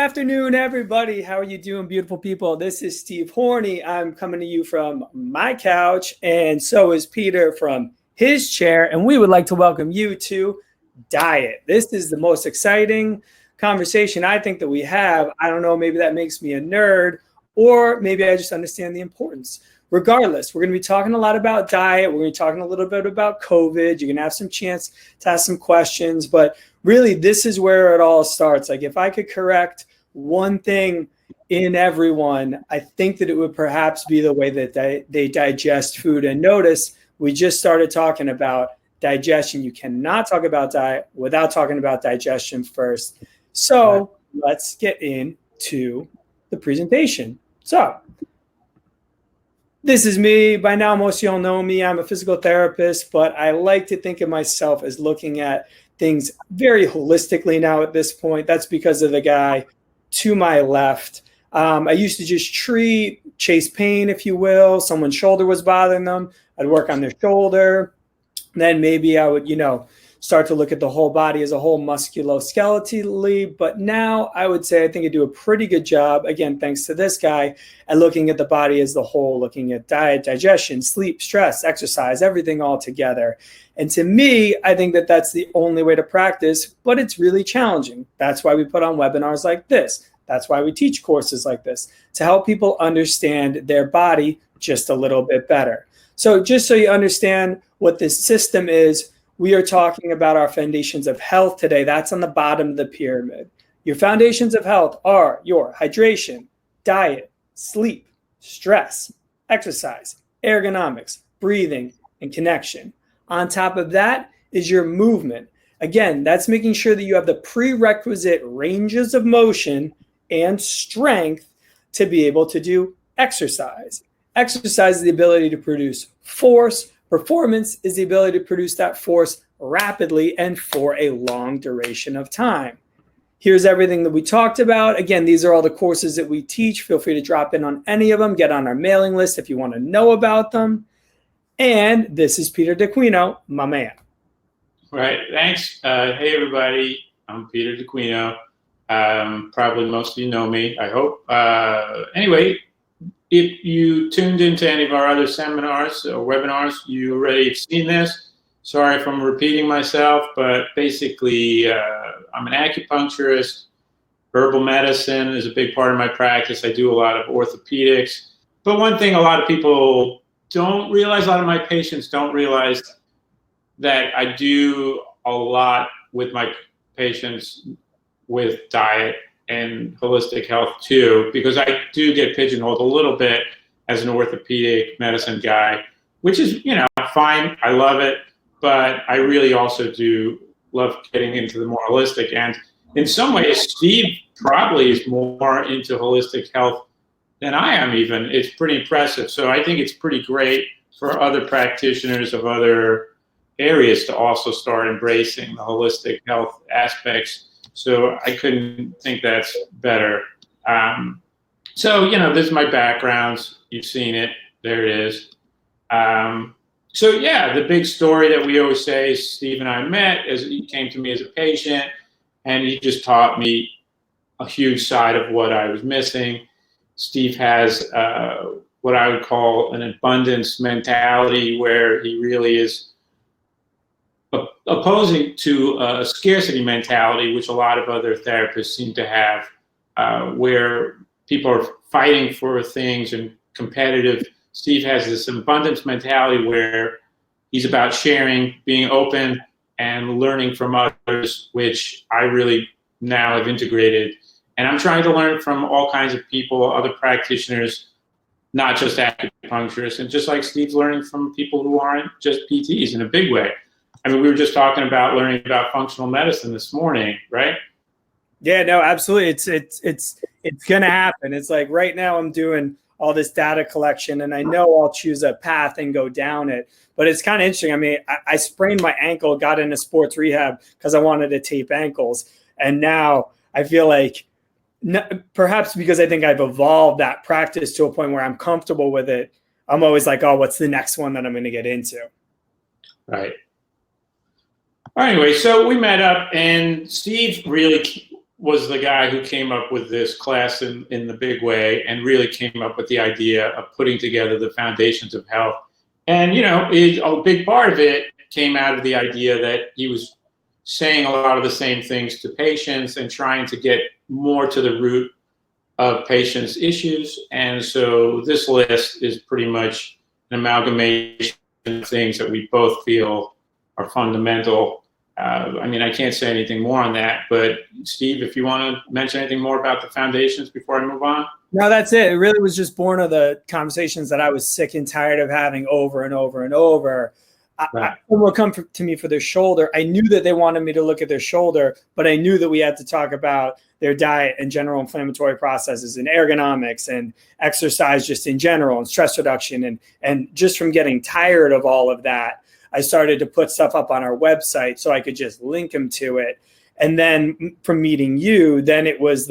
afternoon, everybody. How are you doing, beautiful people? This is Steve Horney. I'm coming to you from my couch, and so is Peter from his chair, and we would like to welcome you to Diet. This is the most exciting conversation I think that we have. I don't know, maybe that makes me a nerd, or maybe I just understand the importance. Regardless, we're going to be talking a lot about diet. We're going to be talking a little bit about COVID. You're going to have some chance to ask some questions, but really, this is where it all starts. Like, if I could correct one thing in everyone, I think that it would perhaps be the way that they digest food. And notice, we just started talking about digestion. You cannot talk about diet without talking about digestion first. So let's get into the presentation. So this is me. By now, most of y'all know me. I'm a physical therapist, but I like to think of myself as looking at things very holistically now at this point. That's because of the guy to my left. I used to just chase pain, if you will. Someone's shoulder was bothering them. I'd work on their shoulder. Then maybe I would, start to look at the whole body as a whole musculoskeletally. But now I would say I think I do a pretty good job, again, thanks to this guy, at looking at the body as the whole, looking at diet, digestion, sleep, stress, exercise, everything all together. And to me, I think that that's the only way to practice, but it's really challenging. That's why we put on webinars like this. That's why we teach courses like this, to help people understand their body just a little bit better. So just so you understand what this system is, we are talking about our foundations of health today. That's on the bottom of the pyramid. Your foundations of health are your hydration, diet, sleep, stress, exercise, ergonomics, breathing, and connection. On top of that is your movement. Again, that's making sure that you have the prerequisite ranges of motion and strength to be able to do exercise. Exercise is the ability to produce force. Performance is the ability to produce that force rapidly and for a long duration of time. Here's everything that we talked about. Again, these are all the courses that we teach. Feel free to drop in on any of them. Get on our mailing list if you want to know about them. And this is Peter DeQuino, my man. Right. Thanks. Hey, everybody. I'm Peter DeQuino. Probably most of you know me, I hope. Anyway, if you tuned into any of our other seminars or webinars, you already have seen this. Sorry if I'm repeating myself, but basically, I'm an acupuncturist. Herbal medicine is a big part of my practice. I do a lot of orthopedics. But one thing a lot of people don't realize, a lot of my patients don't realize, that I do a lot with my patients with diet and holistic health too, because I do get pigeonholed a little bit as an orthopedic medicine guy, which is, fine. I love it, but I really also do love getting into the more holistic. And in some ways, Steve probably is more into holistic health than I am even. It's pretty impressive. So I think it's pretty great for other practitioners of other areas to also start embracing the holistic health aspects. So I couldn't think that's better. So, this is my background. You've seen it. There it is. So, yeah, the big story that we always say is Steve and I met as he came to me as a patient, and he just taught me a huge side of what I was missing. Steve has what I would call an abundance mentality, where he really is opposing to a scarcity mentality, which a lot of other therapists seem to have, where people are fighting for things and competitive. Steve has this abundance mentality where he's about sharing, being open, and learning from others, which I really now have integrated. And I'm trying to learn from all kinds of people, other practitioners, not just acupuncturists, and just like Steve's learning from people who aren't just PTs in a big way. I mean, we were just talking about learning about functional medicine this morning, right? Yeah, no, absolutely. It's going to happen. It's like right now I'm doing all this data collection, and I know I'll choose a path and go down it. But it's kind of interesting. I mean, I sprained my ankle, got into sports rehab because I wanted to tape ankles. And now I feel like, perhaps because I think I've evolved that practice to a point where I'm comfortable with it, I'm always like, oh, what's the next one that I'm going to get into? Right. Anyway, so we met up, and Steve really was the guy who came up with this class in the big way and really came up with the idea of putting together the foundations of health. And, a big part of it came out of the idea that he was saying a lot of the same things to patients and trying to get more to the root of patients' issues. And so this list is pretty much an amalgamation of things that we both feel are fundamental. I can't say anything more on that, but Steve, if you want to mention anything more about the foundations before I move on. No, that's it. It really was just born of the conversations that I was sick and tired of having over and over and over. Right. Someone would come to me for their shoulder. I knew that they wanted me to look at their shoulder, but I knew that we had to talk about their diet and general inflammatory processes and ergonomics and exercise just in general and stress reduction. And just from getting tired of all of that, I started to put stuff up on our website so I could just link them to it. And then from meeting you, then it was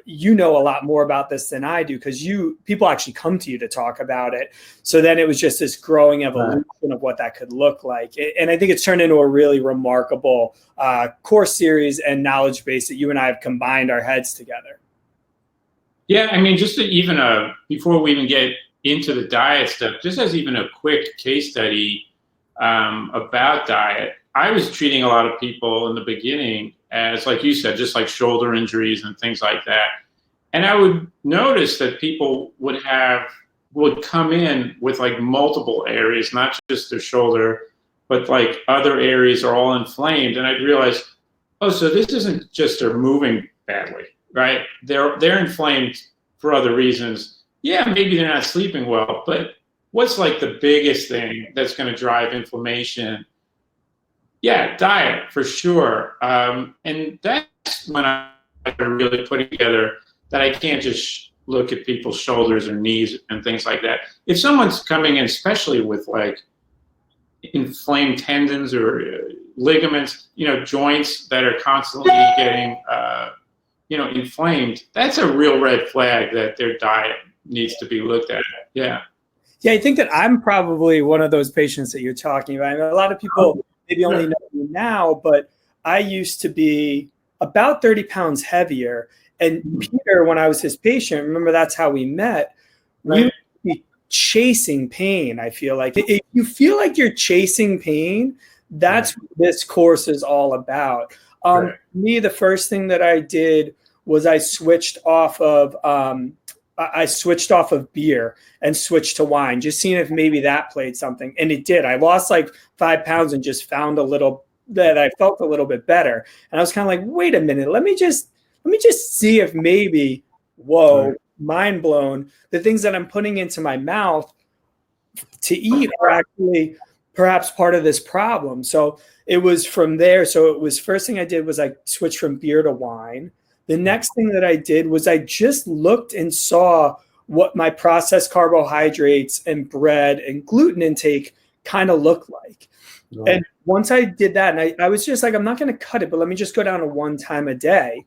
you know a lot more about this than I do because people actually come to you to talk about it. So then it was just this growing evolution of what that could look like. And I think it's turned into a really remarkable course series and knowledge base that you and I have combined our heads together. Yeah, just to before we even get into the diet stuff, just as even a quick case study about diet, I was treating a lot of people in the beginning as, like you said, just like shoulder injuries and things like that. And I would notice that people would come in with like multiple areas, not just their shoulder, but like other areas are all inflamed. And I'd realize, so this isn't just they're moving badly, right? They're inflamed for other reasons. Yeah, maybe they're not sleeping well, but what's like the biggest thing that's going to drive inflammation? Yeah, diet for sure. And that's when I started really putting together that I can't just look at people's shoulders or knees and things like that. If someone's coming in, especially with like inflamed tendons or ligaments, joints that are constantly getting, inflamed, that's a real red flag that their diet needs to be looked at. Yeah. Yeah, I think that I'm probably one of those patients that you're talking about. A lot of people maybe only know me now, but I used to be about 30 pounds heavier. And Peter, when I was his patient, remember that's how we met, we would be chasing pain, I feel like. If you feel like you're chasing pain, that's what this course is all about. Me, the first thing that I did was I switched off of beer and switched to wine, just seeing if maybe that played something. And it did. I lost like 5 pounds and just found that I felt a little bit better. And I was kind of like, wait a minute, let me just see if maybe, mind blown, the things that I'm putting into my mouth to eat are actually perhaps part of this problem. So it was from there. So it was first thing I did was I switched from beer to wine. The next thing that I did was I just looked and saw what my processed carbohydrates and bread and gluten intake kind of looked like. Right. And once I did that, and I was just like, I'm not going to cut it, but let me just go down to 1 time a day.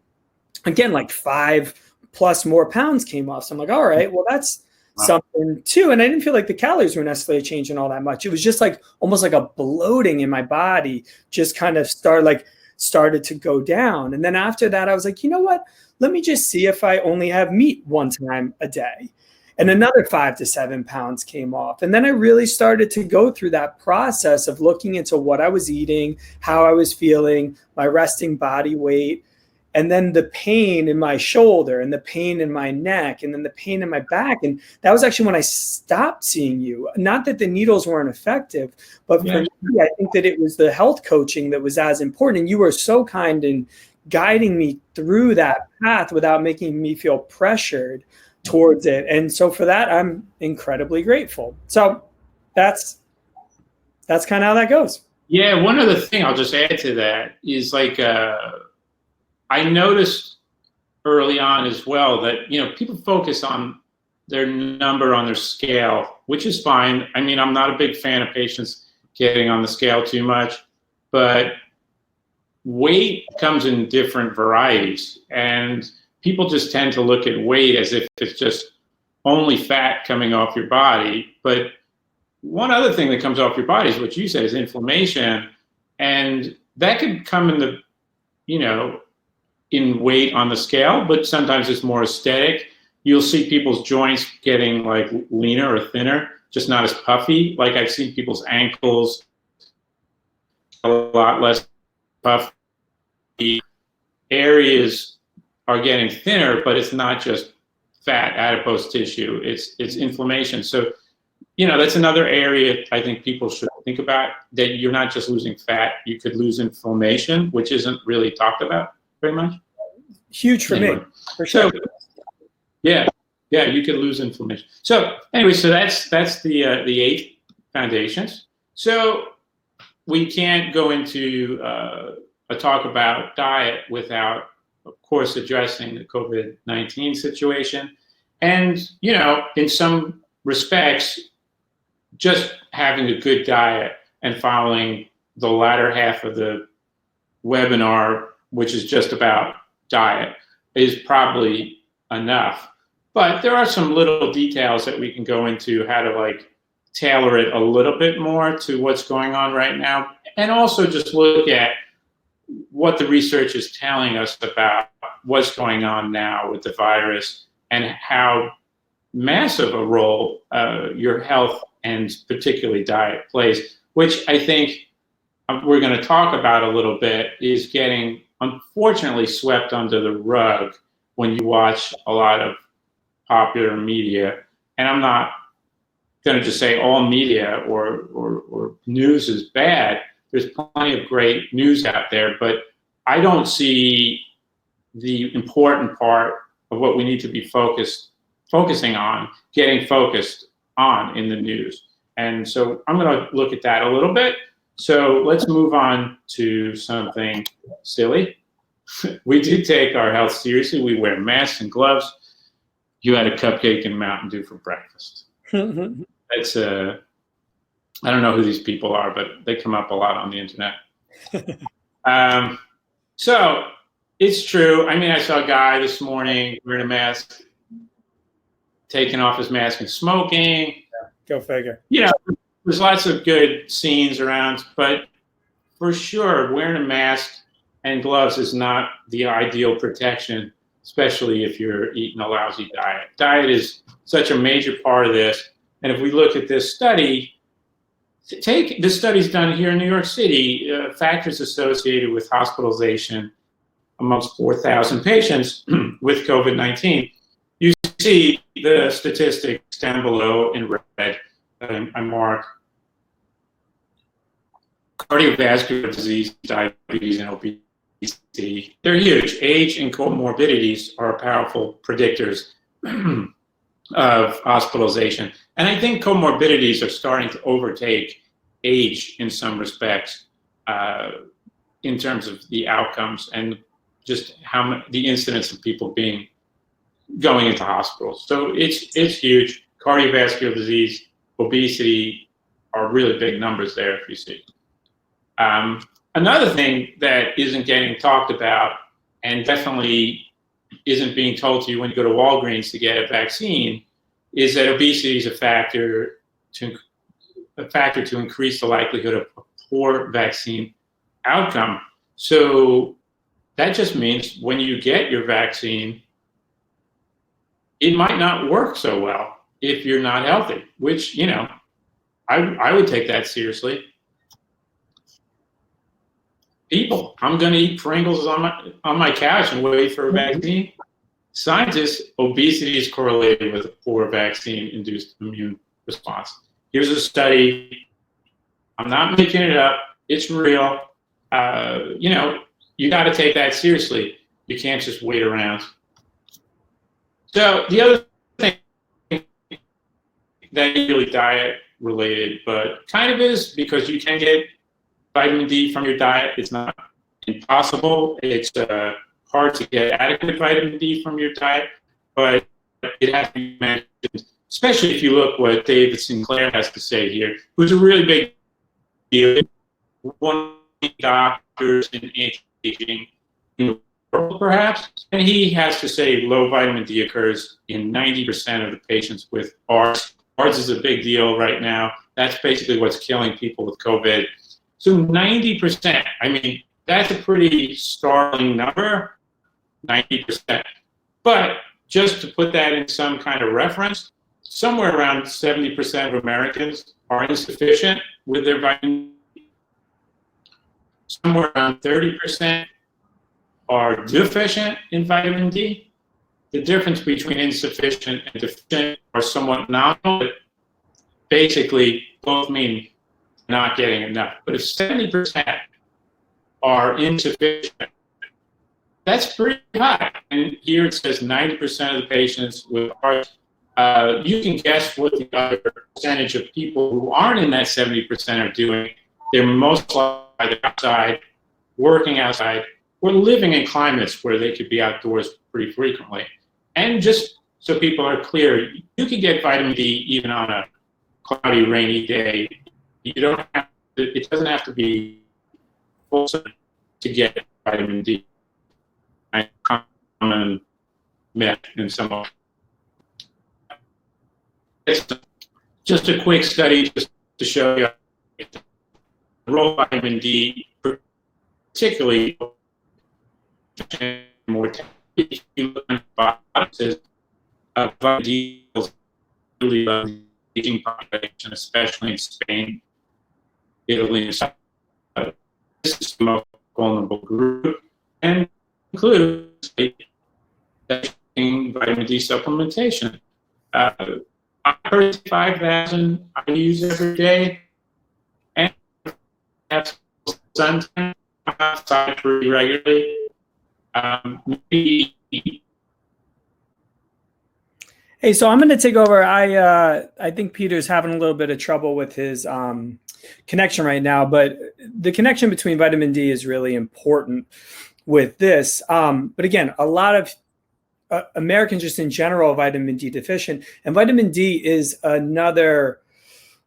Again, like 5+ more pounds came off. So I'm like, all right, well, that's something too. And I didn't feel like the calories were necessarily changing all that much. It was just like almost like a bloating in my body, just kind of started to go down. And then after that, I was like, you know what? Let me just see if I only have meat 1 time a day. And another 5 to 7 pounds came off. And then I really started to go through that process of looking into what I was eating, how I was feeling, my resting body weight, and then the pain in my shoulder and the pain in my neck and then the pain in my back. And that was actually when I stopped seeing you. Not that the needles weren't effective, but for me, I think that it was the health coaching that was as important. And you were so kind in guiding me through that path without making me feel pressured towards it. And so for that, I'm incredibly grateful. So that's kind of how that goes. Yeah. One other thing I'll just add to that is like, I noticed early on as well that, people focus on their number on their scale, which is fine. I'm not a big fan of patients getting on the scale too much, but weight comes in different varieties. And people just tend to look at weight as if it's just only fat coming off your body. But one other thing that comes off your body is what you said is inflammation. And that could come in in weight on the scale, but sometimes it's more aesthetic. You'll see people's joints getting like leaner or thinner, just not as puffy. Like I've seen people's ankles a lot less puffy. Areas are getting thinner, but it's not just fat, adipose tissue. It's inflammation. So, that's another area I think people should think about, that you're not just losing fat, you could lose inflammation, which isn't really talked about very much. Huge for me, for sure. So, yeah, you could lose inflammation. So anyway, so that's the 8 foundations. So we can't go into a talk about diet without, of course, addressing the COVID-19 situation. And, in some respects, just having a good diet and following the latter half of the webinar, which is just about diet, is probably enough. But there are some little details that we can go into, how to tailor it a little bit more to what's going on right now, and also just look at what the research is telling us about what's going on now with the virus and how massive a role your health and particularly diet plays, which I think we're going to talk about a little bit, is getting, unfortunately, swept under the rug when you watch a lot of popular media. And I'm not going to just say all media or news is bad. There's plenty of great news out there, but I don't see the important part of what we need to be focusing on, getting focused on in the news. And so I'm going to look at that a little bit. So let's move on to something silly. We do take our health seriously. We wear masks and gloves. You had a cupcake and Mountain Dew for breakfast. That's I don't know who these people are, but they come up a lot on the internet. So it's true. I mean, I saw a guy this morning wearing a mask, taking off his mask and smoking. Yeah, go figure. There's lots of good scenes around, but for sure, wearing a mask and gloves is not the ideal protection, especially if you're eating a lousy diet. Diet is such a major part of this. And if we look at this study, this study's done here in New York City, factors associated with hospitalization amongst 4,000 patients with COVID-19. You see the statistics down below in red. I mark cardiovascular disease, diabetes, and obesity. They're huge. Age and comorbidities are powerful predictors of hospitalization. And I think comorbidities are starting to overtake age in some respects in terms of the outcomes and just the incidence of people going into hospitals. So it's huge. Cardiovascular disease, obesity are really big numbers there, if you see. Another thing that isn't getting talked about and definitely isn't being told to you when you go to Walgreens to get a vaccine is that obesity is a factor to increase the likelihood of a poor vaccine outcome. So that just means when you get your vaccine, it might not work so well if you're not healthy, which, I would take that seriously. People, I'm going to eat Pringles on my couch and wait for a vaccine. Scientists, obesity is correlated with a poor vaccine-induced immune response. Here's a study. I'm not making it up. It's real. You got to take that seriously. You can't just wait around. So the other thing that is really diet related, but kind of is, because you can get vitamin D from your diet. It's not impossible. It's hard to get adequate vitamin D from your diet, but it has to be mentioned, especially if you look what David Sinclair has to say here, who's a really big deal, one of the doctors in anti-aging in the world, perhaps, and he has to say low vitamin D occurs in 90% of the patients with ARDS. ARDS is a big deal right now. That's basically what's killing people with COVID. So 90%, I mean, that's a pretty startling number. 90%. But just to put that in some kind of reference, somewhere around 70% of Americans are insufficient with their vitamin D. Somewhere around 30% are deficient in vitamin D. The difference between insufficient and deficient are somewhat nominal, but basically both mean not getting enough. But if 70% are insufficient, that's pretty high. And here it says 90% of the patients with heart. You can guess what the other percentage of people who aren't in that 70% are doing. They're most likely either outside, working outside, or living in climates where they could be outdoors pretty frequently. And just so people are clear, you can get vitamin D even on a cloudy, rainy day. You don't have to, it doesn't have to be full sun to get vitamin D. I common myth in some of it's just a quick study just to show you the role of vitamin D, particularly mortality. If you look at the bottom, it says vitamin D is really low in the aging population, especially in Spain, Italy, and South. This is the most vulnerable group, and includes vitamin D supplementation. I heard 5,000 IUs every day, and have suntan outside pretty regularly. Hey, so I'm going to take over. I think Peter's having a little bit of trouble with his connection right now, but the connection between vitamin D is really important with this. But again, a lot of Americans just in general are vitamin D deficient, and vitamin D is another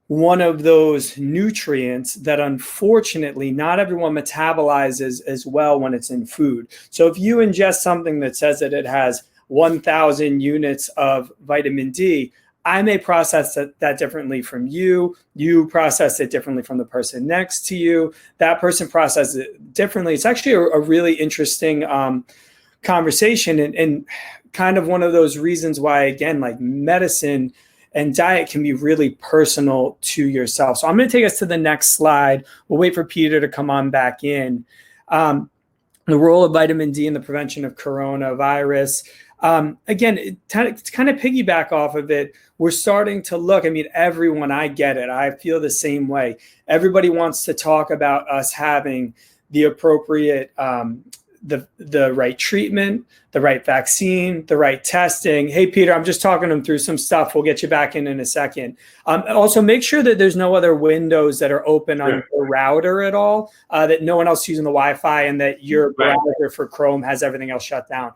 one of those nutrients that unfortunately not everyone metabolizes as well when it's in food. So if you ingest something that says that it has 1,000 units of vitamin D, I may process that differently from you. You process it differently from the person next to you. That person processes it differently. It's actually a really interesting conversation and kind of one of those reasons why, again, like medicine and diet can be really personal to yourself. So I'm going to take us to the next slide. We'll wait for Peter to come on back in. The role of vitamin D in the prevention of coronavirus. Again, to kind of piggyback off of it, we're starting to look, I mean, everyone, I get it. I feel the same way. Everybody wants to talk about us having the appropriate the right treatment, the right vaccine, the right testing. Hey, Peter, I'm just talking them through some stuff. We'll get you back in a second. Also, make sure that there's no other windows that are open on your router at all, that no one else is using the Wi-Fi, and that your browser for Chrome has everything else shut down.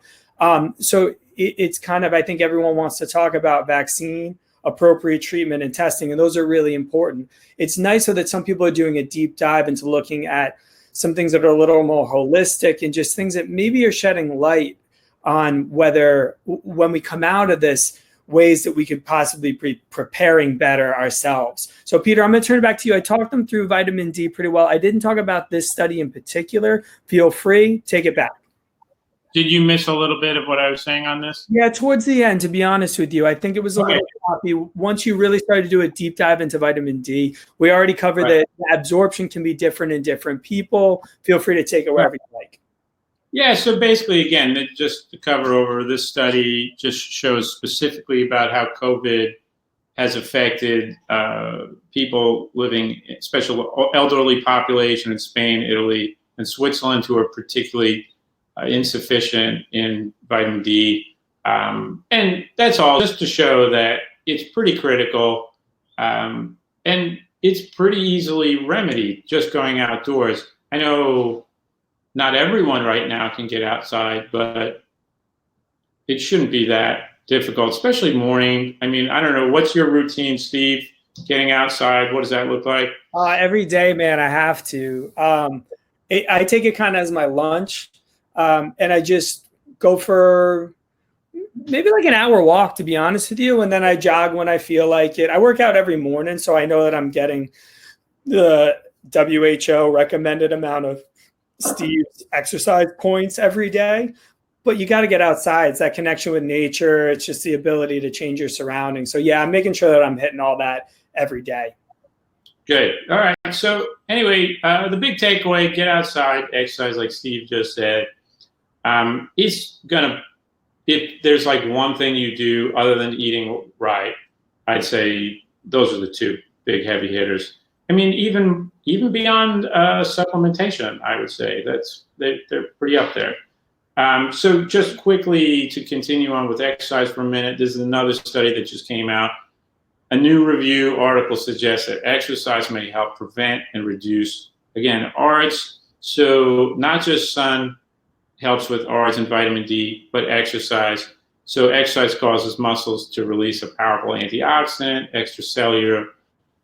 So it's kind of, I think everyone wants to talk about vaccine, appropriate treatment, and testing, and those are really important. It's nice so that some people are doing a deep dive into looking at some things that are a little more holistic and just things that maybe are shedding light on whether, when we come out of this, ways that we could possibly be preparing better ourselves. So Peter, I'm going to turn it back to you. I talked them through vitamin D pretty well. I didn't talk about this study in particular. Feel free, take it back. Did you miss a little bit of what I was saying on this? Yeah, towards the end, to be honest with you, I think it was a little choppy. Once you really started to do a deep dive into vitamin D, we already covered that absorption can be different in different people. Feel free to take it wherever you like. Yeah, so basically, again, just to cover over, this study just shows specifically about how COVID has affected people living, especially elderly population in Spain, Italy, and Switzerland, who are particularly insufficient in vitamin D. And that's all just to show that it's pretty critical, and it's pretty easily remedied just going outdoors. I know not everyone right now can get outside, but it shouldn't be that difficult, especially morning. I mean, I don't know, what's your routine, Steve? Getting outside, what does that look like? Every day, man, I have to. I take it kind of as my lunch. And I just go for maybe like an hour walk, to be honest with you. And then I jog when I feel like it. I work out every morning, so I know that I'm getting the WHO recommended amount of Steve's exercise points every day. but you got to get outside. It's that connection with nature. It's just the ability to change your surroundings. So yeah, I'm making sure that I'm hitting all that every day. Good. All right. So anyway, the big takeaway: get outside, exercise, like Steve just said. It's gonna. If there's like one thing you do other than eating right, I'd say those are the two big heavy hitters. I mean, even beyond supplementation, I would say they're pretty up there. So just quickly to continue on with exercise for a minute, this is another study that just came out. A new review article suggests that exercise may help prevent and reduce, again, ARDS. So not just sun helps with ARDS and vitamin D, but exercise. So exercise causes muscles to release a powerful antioxidant, extracellular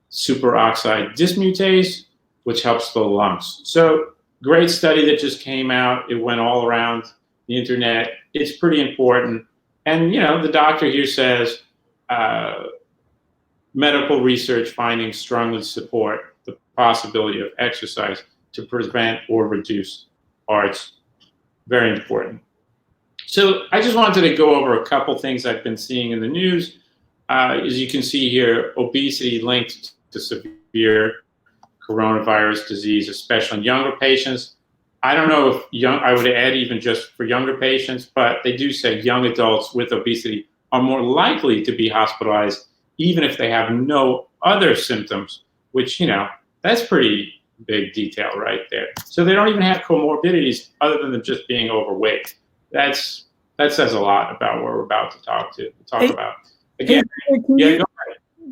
superoxide dismutase, which helps the lungs. So great study that just came out. It went all around the internet. It's pretty important. And, you know, the doctor here says medical research findings strongly support the possibility of exercise to prevent or reduce ARDS. Very important. So I just wanted to go over a couple things I've been seeing in the news. As you can see here, obesity linked to severe coronavirus disease, especially in younger patients. I don't know if I would add even just for younger patients, but they do say young adults with obesity are more likely to be hospitalized even if they have no other symptoms, which, you know, that's pretty big detail right there. So they don't even have comorbidities other than just being overweight. That says a lot about what we're about to talk about. Again, yeah, go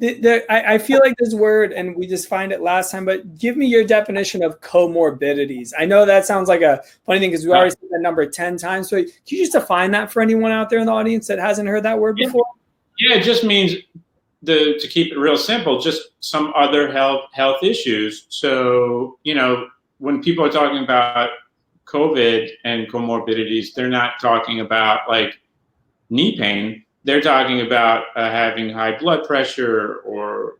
ahead. I feel like this word, and we just find it last time, but give me your definition of comorbidities. I know that sounds like a funny thing because we already said that number 10 times. So can you just define that for anyone out there in the audience that hasn't heard that word before? Yeah, it just means, to keep it real simple, just some other health issues. So, you know, when people are talking about COVID and comorbidities, they're not talking about like knee pain. They're talking about having high blood pressure or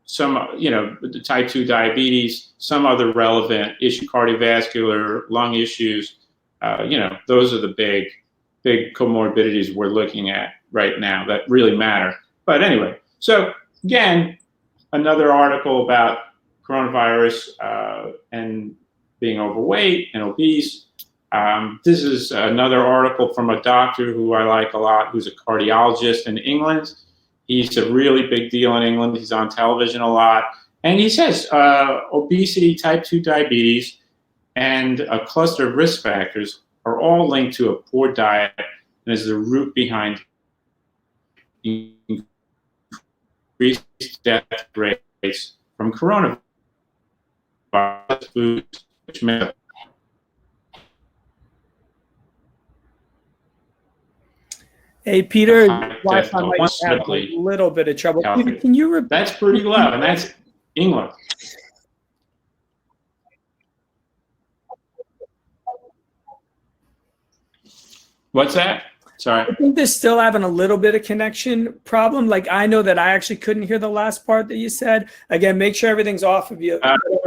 some, you know, type 2 diabetes, some other relevant issue, cardiovascular, lung issues. You know, those are the big comorbidities we're looking at right now that really matter. But anyway, so again, another article about coronavirus and being overweight and obese. This is another article from a doctor who I like a lot, who's a cardiologist in England. He's a really big deal in England. He's on television a lot. And he says obesity, type 2 diabetes, and a cluster of risk factors are all linked to a poor diet and is the root behind increased death rates from coronavirus foods, which may have. Hey, Peter, Wi-Fi might have a little bit of trouble. Peter, can you repeat? That's pretty low, and that's England. What's that? Sorry. I think they're still having a little bit of connection problem. Like, I know that I actually couldn't hear the last part that you said. Again, make sure everything's off of you.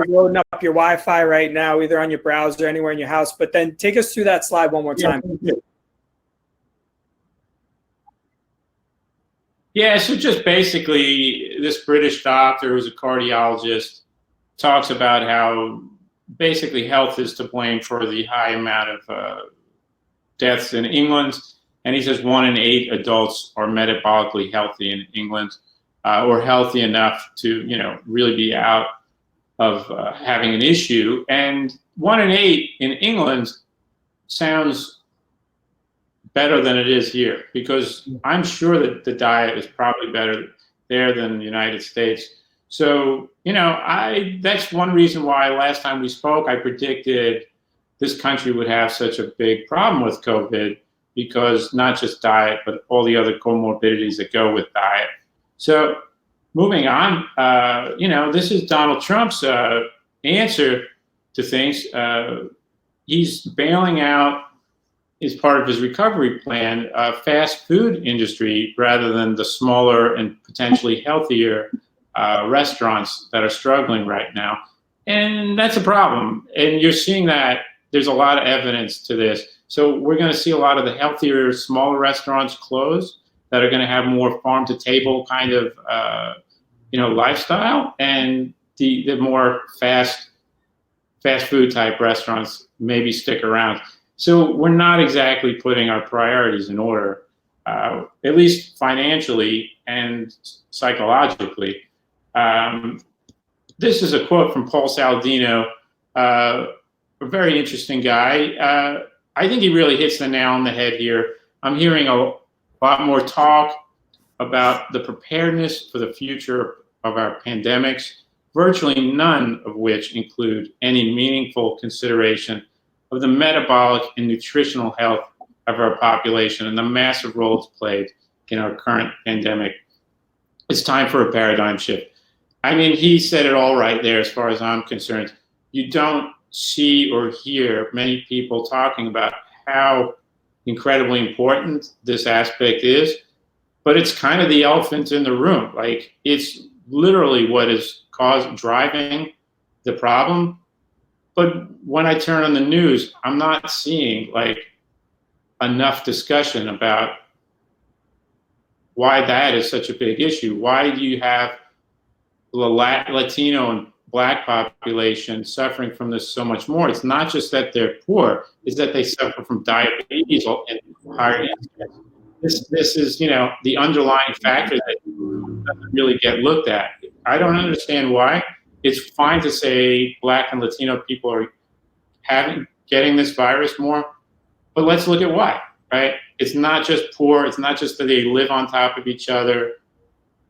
Loading up your Wi-Fi right now, either on your browser or anywhere in your house. But then take us through that slide one more time. Yeah, so just basically, this British doctor who's a cardiologist talks about how basically health is to blame for the high amount of deaths in England. And he says 1 in 8 adults are metabolically healthy in England, or healthy enough to, you know, really be out of having an issue. And 1 in 8 in England sounds better than it is here, because I'm sure that the diet is probably better there than the United States. So, you know, that's one reason why last time we spoke, I predicted this country would have such a big problem with COVID, because not just diet, but all the other comorbidities that go with diet. So moving on, you know, this is Donald Trump's answer to things. He's bailing out, is part of his recovery plan, fast food industry rather than the smaller and potentially healthier restaurants that are struggling right now. And that's a problem. And you're seeing that there's a lot of evidence to this. So we're going to see a lot of the healthier, smaller restaurants close that are going to have more farm-to-table kind of lifestyle, and the more fast food type restaurants maybe stick around. So we're not exactly putting our priorities in order, at least financially and psychologically. This is a quote from Paul Saladino, a very interesting guy. I think he really hits the nail on the head here. I'm hearing a lot more talk about the preparedness for the future of our pandemics, virtually none of which include any meaningful consideration of the metabolic and nutritional health of our population and the massive role it's played in our current pandemic. It's time for a paradigm shift. I mean, he said it all right there as far as I'm concerned. You don't see or hear many people talking about how incredibly important this aspect is, but it's kind of the elephant in the room. Like, it's literally what is driving the problem. But when I turn on the news, I'm not seeing like enough discussion about why that is such a big issue. Why do you have the Latino and Black population suffering from this so much more? It's not just that they're poor, it's that they suffer from diabetes and higher incidence. This is, the underlying factor that doesn't really get looked at. I don't understand why. It's fine to say Black and Latino people are getting this virus more, but let's look at why, right? It's not just poor. It's not just that they live on top of each other.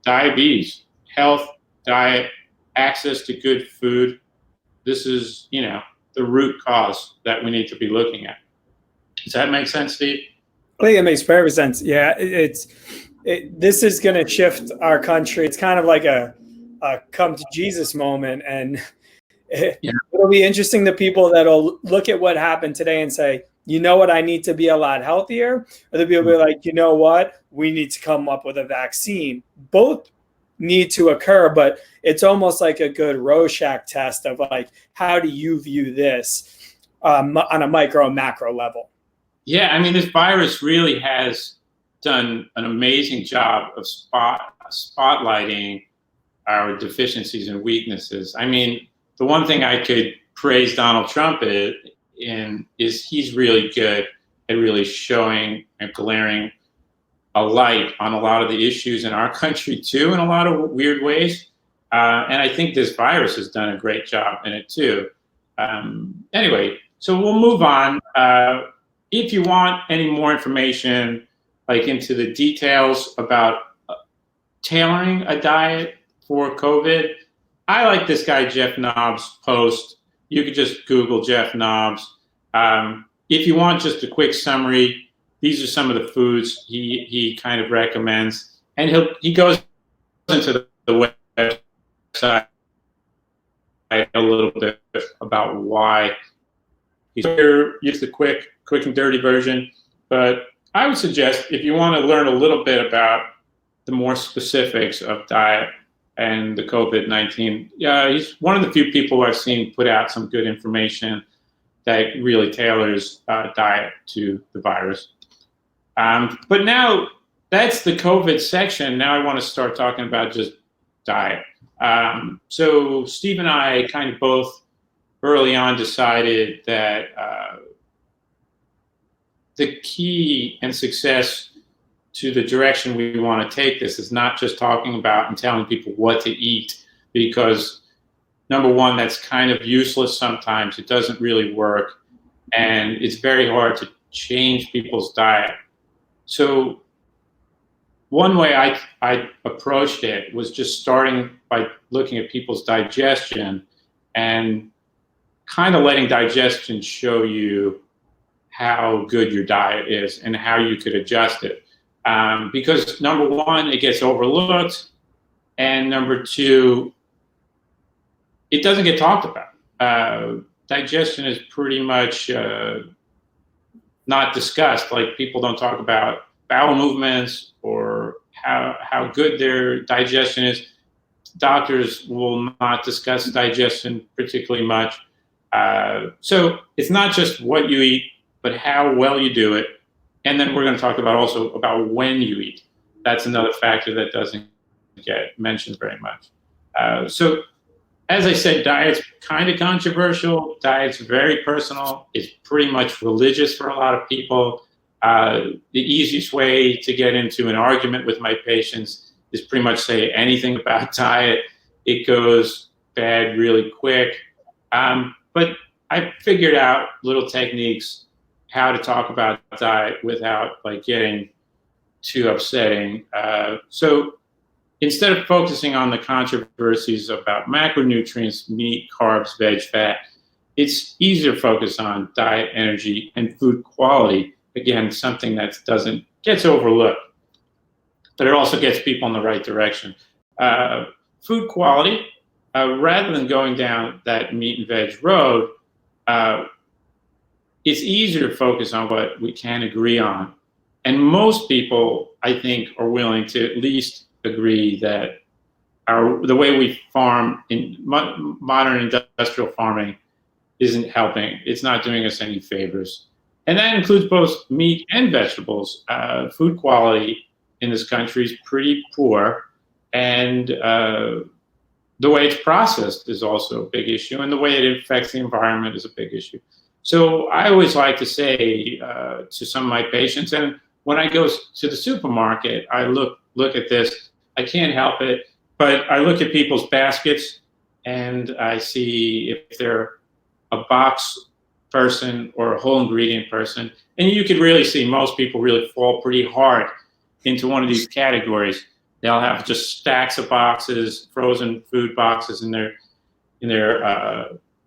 Diabetes, health, diet, access to good food. This is, the root cause that we need to be looking at. Does that make sense, Steve? I think it makes perfect sense. Yeah, this is going to shift our country. It's kind of like a come to Jesus moment, and it'll be interesting to people that'll look at what happened today and say, you know what, I need to be a lot healthier, or the people be like, you know what, we need to come up with a vaccine. Both need to occur, but it's almost like a good Rorschach test of like, how do you view this on a micro and macro level? Yeah, I mean, this virus really has done an amazing job of spotlighting our deficiencies and weaknesses. I mean, the one thing I could praise Donald Trump in is he's really good at really showing and glaring a light on a lot of the issues in our country too, in a lot of weird ways. And I think this virus has done a great job in it too. Anyway, so we'll move on. If you want any more information, like into the details about tailoring a diet for COVID, I like this guy Jeff Nobb's post. You could just Google Jeff Nobb's. If you want just a quick summary, these are some of the foods he kind of recommends, and he goes into the website a little bit about why. Here's the quick and dirty version, but I would suggest if you want to learn a little bit about the more specifics of diet and the COVID-19, he's one of the few people I've seen put out some good information that really tailors diet to the virus. But now that's the COVID section. Now I want to start talking about just diet. So Steve and I kind of both early on decided that the key and success to the direction we want to take this is not just talking about and telling people what to eat, because number one, that's kind of useless sometimes. It doesn't really work, and it's very hard to change people's diet. So one way I approached it was just starting by looking at people's digestion and kind of letting digestion show you how good your diet is and how you could adjust it. Because number one, it gets overlooked, and number two, it doesn't get talked about. Digestion is pretty much not discussed. Like, people don't talk about bowel movements or how good their digestion is. Doctors will not discuss digestion particularly much. So it's not just what you eat, but how well you do it. And then we're going to talk about also about when you eat. That's another factor that doesn't get mentioned very much. So as I said, diet's kind of controversial. Diet's very personal. It's pretty much religious for a lot of people. The easiest way to get into an argument with my patients is pretty much say anything about diet. It goes bad really quick. But I figured out little techniques how to talk about diet without like getting too upsetting. So instead of focusing on the controversies about macronutrients, meat, carbs, veg, fat, it's easier to focus on diet, energy, and food quality. Again, something that gets overlooked, but it also gets people in the right direction. Food quality, rather than going down that meat and veg road, it's easier to focus on what we can agree on. And most people, I think, are willing to at least agree that the way we farm in modern industrial farming isn't helping. It's not doing us any favors. And that includes both meat and vegetables. Food quality in this country is pretty poor. And the way it's processed is also a big issue. And the way it affects the environment is a big issue. So I always like to say to some of my patients, and when I go to the supermarket, I look at this. I can't help it, but I look at people's baskets and I see if they're a box person or a whole ingredient person. And you could really see most people really fall pretty hard into one of these categories. They'll have just stacks of boxes, frozen food boxes in their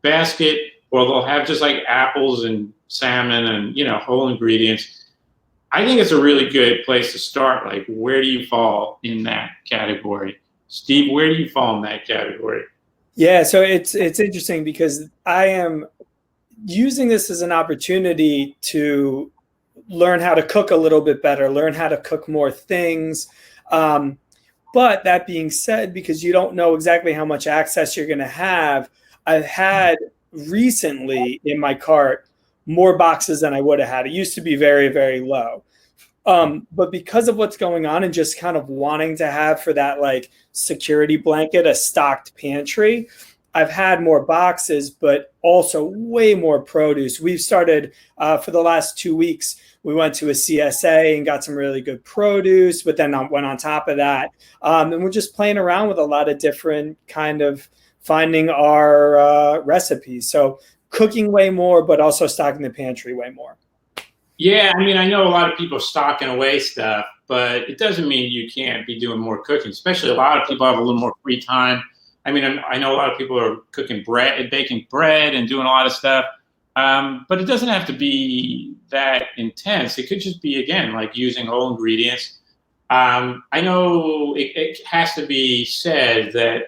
basket, or they'll have just like apples and salmon and whole ingredients. I think it's a really good place to start. Like, where do you fall in that category? Steve, where do you fall in that category? Yeah, so it's interesting because I am using this as an opportunity to learn how to cook a little bit better, learn how to cook more things. But that being said, because you don't know exactly how much access you're going to have, I've had recently in my cart more boxes than I would have had. It used to be very, very low. But because of what's going on and just kind of wanting to have for that like security blanket, a stocked pantry, I've had more boxes, but also way more produce. We've started for the last 2 weeks, we went to a CSA and got some really good produce, but then went on top of that. And we're just playing around with a lot of different kind of finding our recipes. So cooking way more, but also stocking the pantry way more. Yeah, I mean, I know a lot of people are stocking away stuff, but it doesn't mean you can't be doing more cooking, especially a lot of people have a little more free time. I mean, I know a lot of people are cooking bread and baking bread and doing a lot of stuff, but it doesn't have to be that intense. It could just be, again, like using whole ingredients. I know it has to be said that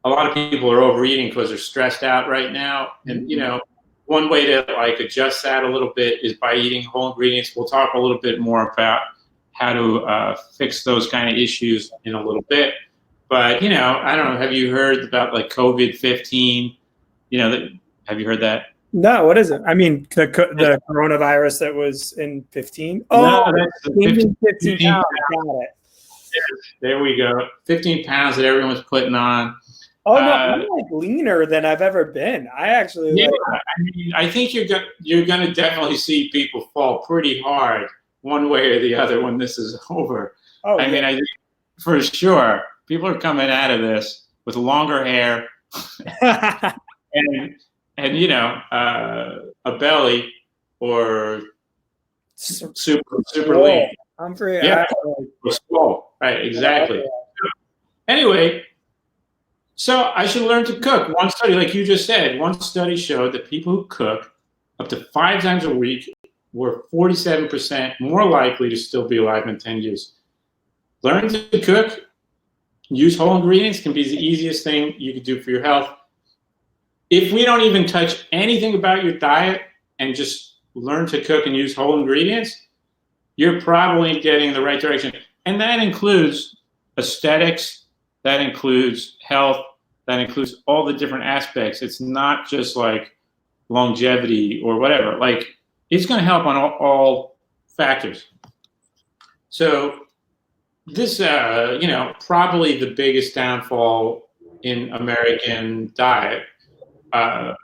a lot of people are overeating because they're stressed out right now. And, one way to like adjust that a little bit is by eating whole ingredients. We'll talk a little bit more about how to fix those kind of issues in a little bit. But, I don't know, have you heard about like COVID-15? Have you heard that? No, what is it? I mean, the coronavirus that was in 15? Oh, no, that's 15 pounds. Got it. There we go. 15 pounds that everyone was putting on. Oh, no, I'm like leaner than I've ever been. I actually I think you're going to definitely see people fall pretty hard one way or the other when this is over. Oh, I mean, I think for sure people are coming out of this with longer hair and a belly or super lean. I'm pretty. Yeah, swole. Right, exactly. Anyway. So I should learn to cook. One study, like you just said, one study showed that people who cook up to 5 times a week were 47% more likely to still be alive in 10 years. Learn to cook, use whole ingredients can be the easiest thing you can do for your health. If we don't even touch anything about your diet and just learn to cook and use whole ingredients, you're probably getting in the right direction. And that includes aesthetics, that includes health, that includes all the different aspects. It's not just like longevity or whatever. Like it's going to help on all factors. So this, probably the biggest downfall in American diet, the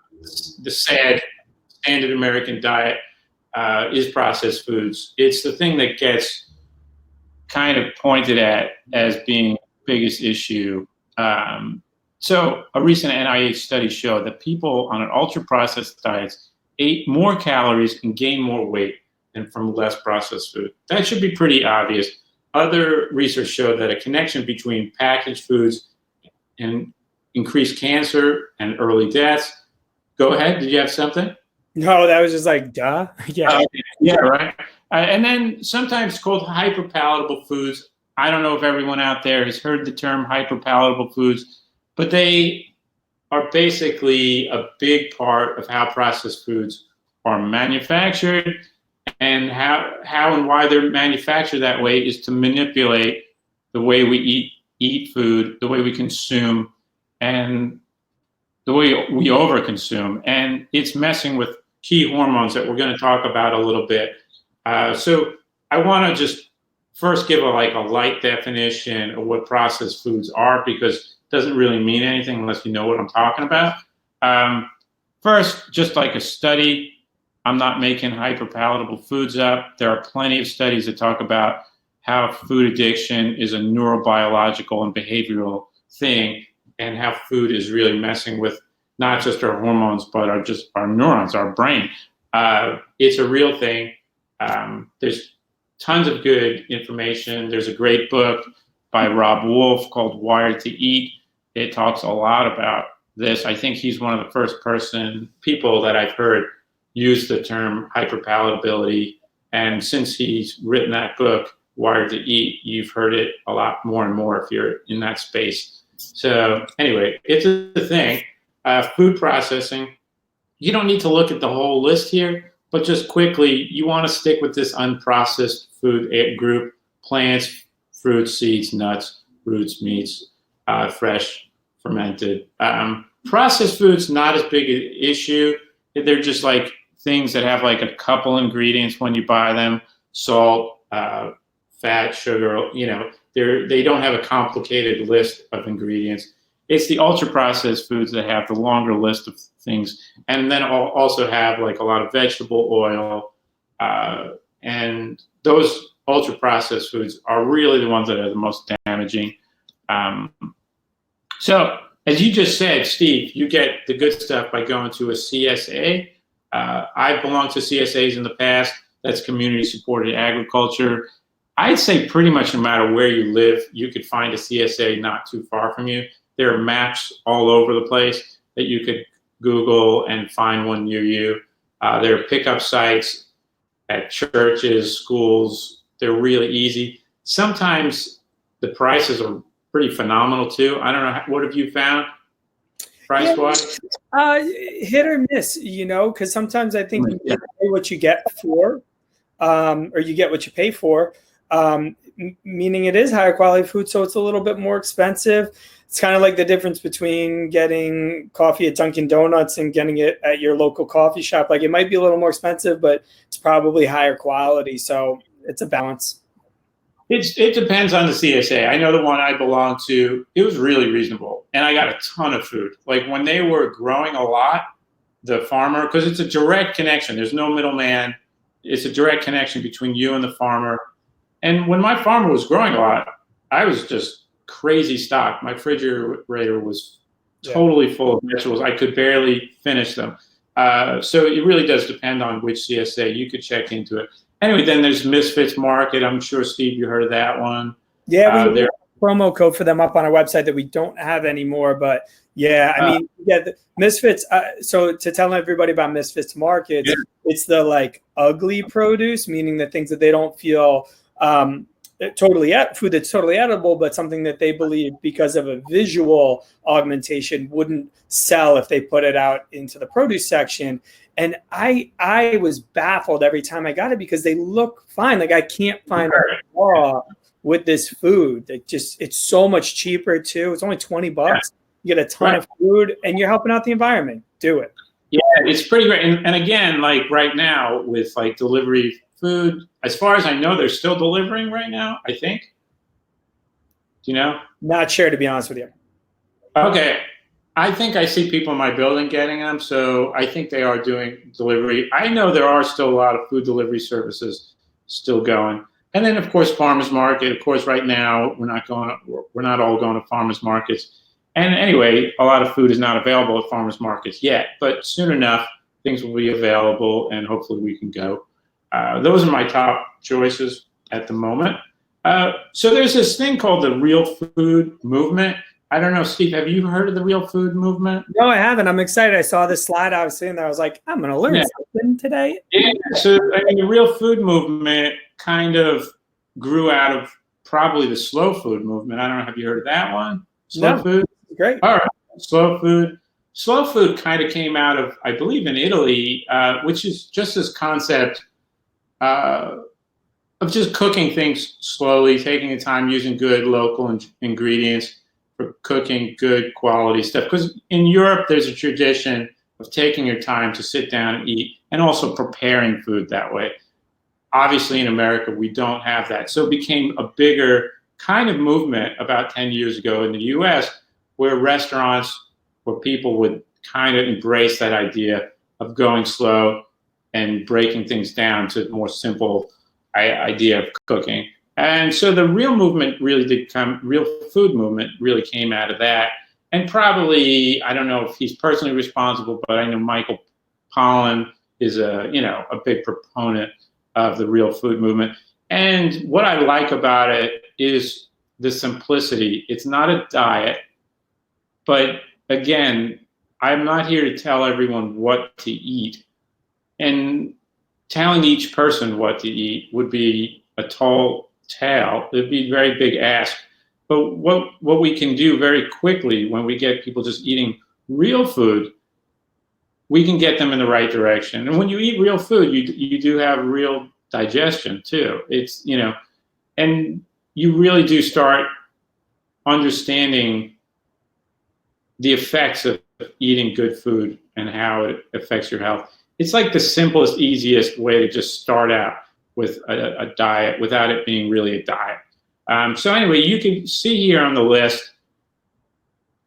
sad standard American diet, is processed foods. It's the thing that gets kind of pointed at as being the biggest issue. So a recent NIH study showed that people on an ultra-processed diet ate more calories and gained more weight than from less processed food. That should be pretty obvious. Other research showed that a connection between packaged foods and increased cancer and early deaths. Go ahead. Did you have something? No, that was just like, duh. Yeah. Yeah, right. And then sometimes called hyperpalatable foods. I don't know if everyone out there has heard the term hyperpalatable foods, but they are basically a big part of how processed foods are manufactured, and how and why they're manufactured that way is to manipulate the way we eat food, the way we consume, and the way we overconsume. And it's messing with key hormones that we're going to talk about a little bit. So I want to just first give a light definition of what processed foods are, because it doesn't really mean anything unless you know what I'm talking about. First, just like a study, I'm not making hyperpalatable foods up. There are plenty of studies that talk about how food addiction is a neurobiological and behavioral thing, and how food is really messing with not just our hormones, but our neurons, our brain. It's a real thing. There's tons of good information. There's a great book by Rob Wolf called Wired to Eat. It talks a lot about this. I think he's one of the first people that I've heard use the term hyperpalatability. And since he's written that book, Wired to Eat, you've heard it a lot more and more if you're in that space. So anyway, it's a thing. Food processing, you don't need to look at the whole list here, but just quickly, you want to stick with this unprocessed food group: plants, fruits, seeds, nuts, roots, meats, fresh, fermented. Processed foods, not as big an issue. They're just like things that have like a couple ingredients when you buy them: salt, fat, sugar. They don't have a complicated list of ingredients. It's the ultra processed foods that have the longer list of things, and then also have like a lot of vegetable oil, and those ultra processed foods are really the ones that are the most damaging. So as you just said, Steve, you get the good stuff by going to a CSA. I've belonged to CSAs in the past. That's community supported agriculture. I'd say pretty much no matter where you live, you could find a CSA not too far from you. There are maps all over the place that you could Google and find one near you. There are pickup sites at churches, schools. They're really easy. Sometimes the prices are pretty phenomenal too. I don't know. What have you found price-wise? Hit or miss, because sometimes I think you pay what you get for, or you get what you pay for, meaning it is higher quality food, so it's a little bit more expensive. It's kind of like the difference between getting coffee at Dunkin' Donuts and getting it at your local coffee shop. Like, it might be a little more expensive, but it's probably higher quality. So it's a balance. It depends on the CSA. I know the one I belong to, it was really reasonable. And I got a ton of food. Like when they were growing a lot, the farmer, because it's a direct connection. There's no middleman. It's a direct connection between you and the farmer. And when my farmer was growing a lot, I was just crazy stocked. My refrigerator was totally full of vegetables. I could barely finish them. So it really does depend on which CSA. You could check into it. Anyway, then there's Misfits Market. I'm sure, Steve, you heard of that one. Yeah, we have a promo code for them up on our website that we don't have anymore. But yeah, the Misfits. So to tell everybody about Misfits Market, it's the like ugly produce, meaning the things that they don't feel food that's totally edible, but something that they believe because of a visual augmentation wouldn't sell if they put it out into the produce section. And I was baffled every time I got it because they look fine. Like I can't find a flaw with this food. It's so much cheaper too. It's only $20. You get a ton of food and you're helping out the environment. Do it. Yeah, it's pretty great. And again, like right now with like delivery food, as far as I know, they're still delivering right now, I think. Do you know? Not sure, to be honest with you. Okay. I think I see people in my building getting them, so I think they are doing delivery. I know there are still a lot of food delivery services still going. And then, of course, farmers market. Of course, right now we're not all going to farmers markets. And anyway, a lot of food is not available at farmers markets yet, but soon enough, things will be available, and hopefully we can go. Those are my top choices at the moment. So there's this thing called the real food movement. I don't know, Steve, have you heard of the real food movement? No, I haven't. I'm excited. I saw this slide. I was sitting there. I was like, I'm going to learn something today. Yeah, so I mean, the real food movement kind of grew out of probably the slow food movement. I don't know, have you heard of that one? Slow food? Great. All right, slow food. Slow food kind of came out of, I believe, in Italy, which is just this concept of just cooking things slowly, taking the time, using good local ingredients for cooking good quality stuff. Because in Europe, there's a tradition of taking your time to sit down and eat, and also preparing food that way. Obviously, in America, we don't have that. So it became a bigger kind of movement about 10 years ago in the US, where restaurants, where people would kind of embrace that idea of going slow and breaking things down to a more simple idea of cooking. And so the real movement really did come, real food movement really came out of that. And probably, I don't know if he's personally responsible, but I know Michael Pollan is a big proponent of the real food movement. And what I like about it is the simplicity. It's not a diet, but again, I'm not here to tell everyone what to eat. And telling each person what to eat would be a tall tale. It'd be a very big ask. But what we can do very quickly when we get people just eating real food, we can get them in the right direction. And when you eat real food, you do have real digestion too. It's, and you really do start understanding the effects of eating good food and how it affects your health. It's like the simplest, easiest way to just start out with a diet without it being really a diet. So anyway, you can see here on the list,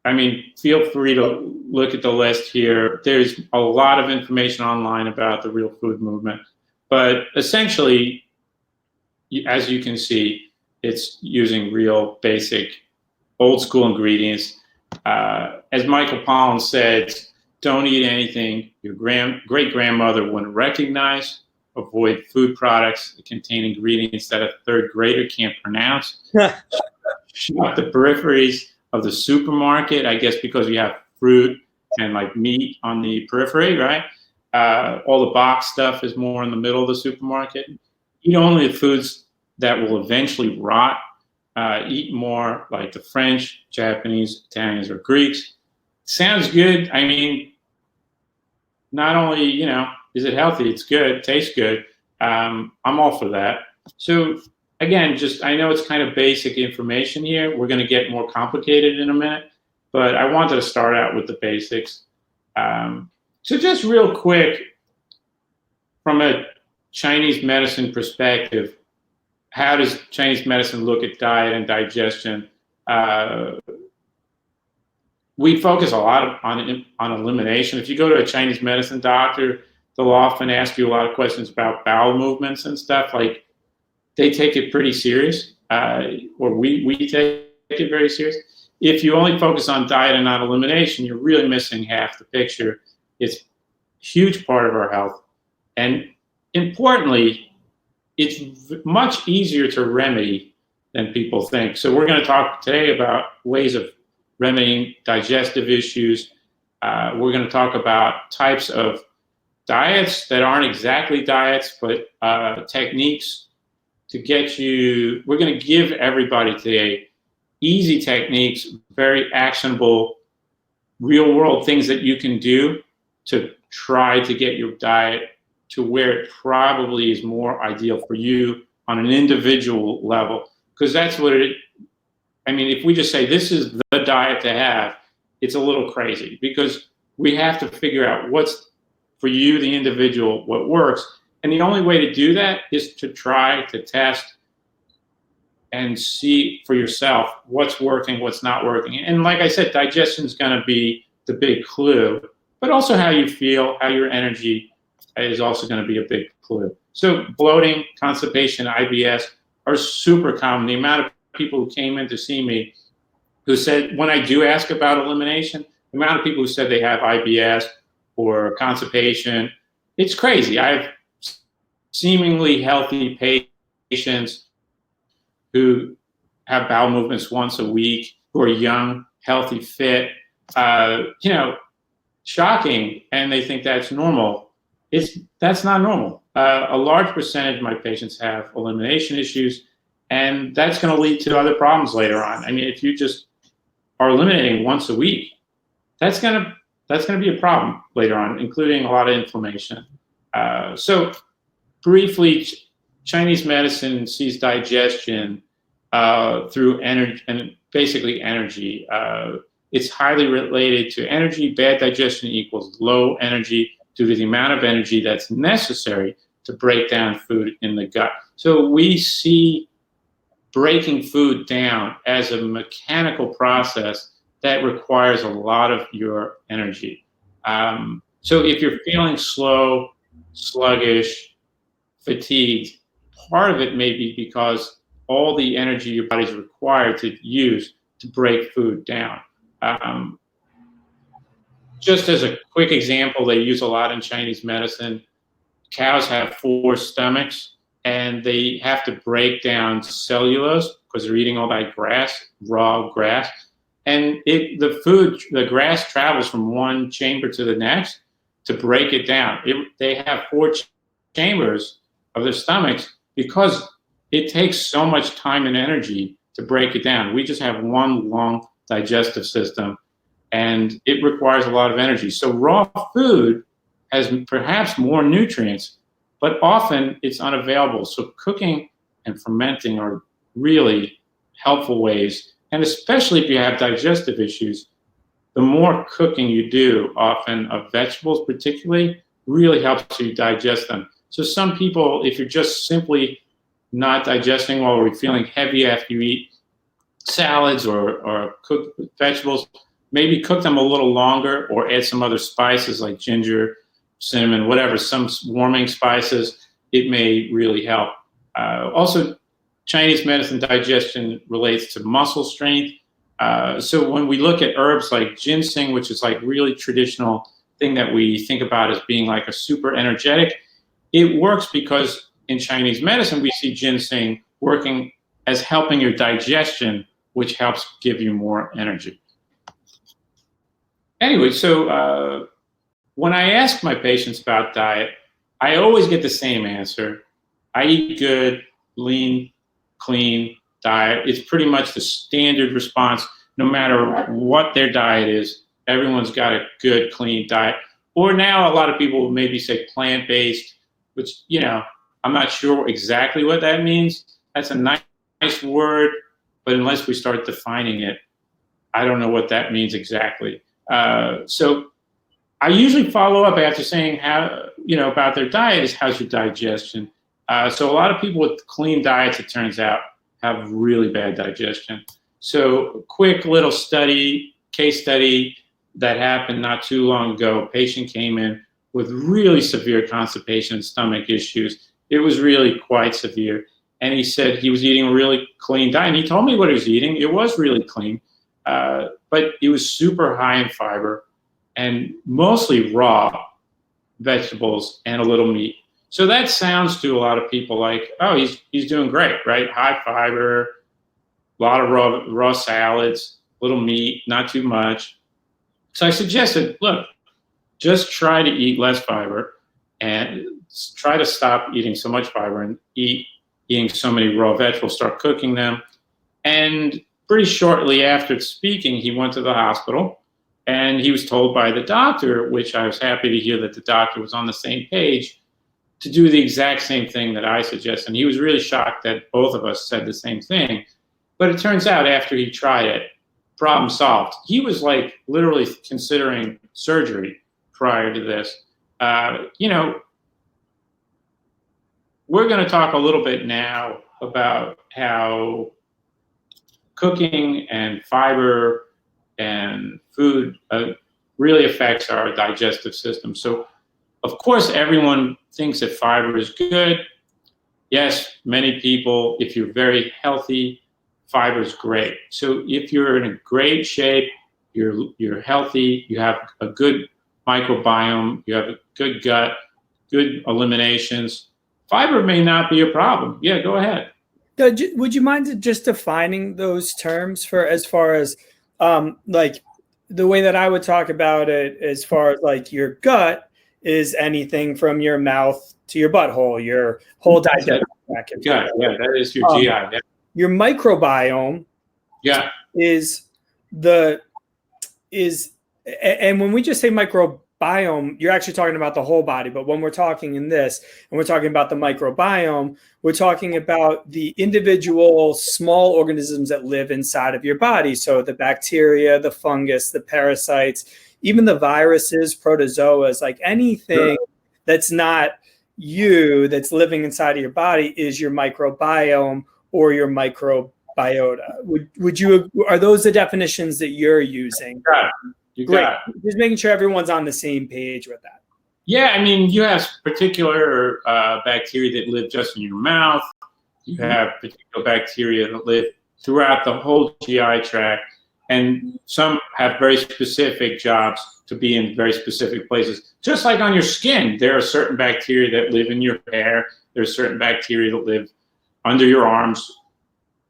I mean, feel free to look at the list here. There's a lot of information online about the real food movement, but essentially, as you can see, it's using real basic old school ingredients. As Michael Pollan said, don't eat anything your great-grandmother wouldn't recognize. Avoid food products that contain ingredients that a third grader can't pronounce. Shop the peripheries of the supermarket, I guess because you have fruit and like meat on the periphery, right? All the box stuff is more in the middle of the supermarket. Eat only the foods that will eventually rot. Eat more like the French, Japanese, Italians, or Greeks. Sounds good. I mean, not only, is it healthy, it's good, tastes good. I'm all for that. So again, I know it's kind of basic information here. We're going to get more complicated in a minute, but I wanted to start out with the basics. So just real quick, from a Chinese medicine perspective, how does Chinese medicine look at diet and digestion? We focus a lot on elimination. If you go to a Chinese medicine doctor, they'll often ask you a lot of questions about bowel movements and stuff. Like, they take it pretty serious, or we take it very serious. If you only focus on diet and not elimination, you're really missing half the picture. It's a huge part of our health. And importantly, it's much easier to remedy than people think. So we're going to talk today about ways of remedying digestive issues. We're going to talk about types of diets that aren't exactly diets, but techniques to get you. We're going to give everybody today easy techniques, very actionable, real world things that you can do to try to get your diet to where it probably is more ideal for you on an individual level. Because that's what if we just say this is the diet to have, it's a little crazy, because we have to figure out what's for you, the individual, what works. And the only way to do that is to try to test and see for yourself what's working, what's not working. And like I said, digestion is going to be the big clue, but also how you feel, how your energy is also going to be a big clue. So bloating, constipation, IBS are super common. The amount of people who came in to see me who said, when I do ask about elimination, the amount of people who said they have IBS or constipation, it's crazy. I have seemingly healthy patients who have bowel movements once a week, who are young, healthy, fit, shocking, and they think that's normal. That's not normal. A large percentage of my patients have elimination issues, and that's going to lead to other problems later on. I mean, if you just are eliminating once a week, that's going to be a problem later on, including a lot of inflammation. So briefly, Chinese medicine sees digestion through energy, and basically energy. It's highly related to energy. Bad digestion equals low energy due to the amount of energy that's necessary to break down food in the gut. So we see breaking food down as a mechanical process that requires a lot of your energy. So if you're feeling slow, sluggish, fatigued, part of it may be because all the energy your body's required to use to break food down. Just as a quick example, they use a lot in Chinese medicine. Cows have 4 stomachs, and they have to break down cellulose because they're eating all that grass, raw grass. And the grass travels from one chamber to the next to break it down. They have 4 chambers of their stomachs because it takes so much time and energy to break it down. We just have one long digestive system, and it requires a lot of energy. So raw food has perhaps more nutrients, but often it's unavailable. So cooking and fermenting are really helpful ways. And especially if you have digestive issues, the more cooking you do, often of vegetables particularly, really helps you digest them. So some people, if you're just simply not digesting well, or you're feeling heavy after you eat salads or cooked vegetables, maybe cook them a little longer or add some other spices like ginger, cinnamon, whatever, some warming spices. It may really help. Also, Chinese medicine digestion relates to muscle strength. So when we look at herbs like ginseng, which is like really traditional thing that we think about as being like a super energetic, it works because in Chinese medicine, we see ginseng working as helping your digestion, which helps give you more energy. Anyway, so when I ask my patients about diet, I always get the same answer. I eat good, lean, clean diet. It's pretty much the standard response, no matter what their diet is. Everyone's got a good, clean diet. Or now a lot of people will maybe say plant-based, which, I'm not sure exactly what that means. That's a nice word, but unless we start defining it, I don't know what that means exactly. So I usually follow up after saying how, about their diet is how's your digestion. So a lot of people with clean diets, it turns out, have really bad digestion. So a quick little case study that happened not too long ago. A patient came in with really severe constipation and stomach issues. It was really quite severe. And he said he was eating a really clean diet. And he told me what he was eating. It was really clean, but it was super high in fiber and mostly raw vegetables and a little meat. So that sounds to a lot of people like, oh, he's doing great, right? High fiber, a lot of raw salads, little meat, not too much. So I suggested, look, just try to eat less fiber and try to stop eating so much fiber and eating so many raw vegetables, start cooking them. And pretty shortly after speaking, he went to the hospital and he was told by the doctor, which I was happy to hear that the doctor was on the same page, to do the exact same thing that I suggested. And he was really shocked that both of us said the same thing. But it turns out after he tried it, problem solved. He was like literally considering surgery prior to this. you know, we're going to talk a little bit now about how cooking and fiber and food really affects our digestive system. So, of course, everyone thinks that fiber is good. Yes, many people, if you're very healthy, fiber is great. So if you're in a great shape, you're healthy, you have a good microbiome, you have a good gut, good eliminations, fiber may not be a problem. Yeah, go ahead. Would you mind just defining those terms for as far as like the way that I would talk about it as far as like your gut is anything from your mouth to your butthole, your whole digestive tract. Yeah, that is your GI. Yeah. Your microbiome is and when we just say microbiome, you're actually talking about the whole body. But when we're talking in this, and we're talking about the microbiome, we're talking about the individual small organisms that live inside of your body. So the bacteria, the fungus, the parasites, even the viruses, protozoas, like anything that's not you that's living inside of your body is your microbiome or your microbiota. Are those the definitions that you're using? You got it. Just making sure everyone's on the same page with that. Yeah, I mean, you have particular bacteria that live just in your mouth. You have particular bacteria that live throughout the whole GI tract, and some have very specific jobs to be in very specific places. Just like on your skin, there are certain bacteria that live in your hair. There's certain bacteria that live under your arms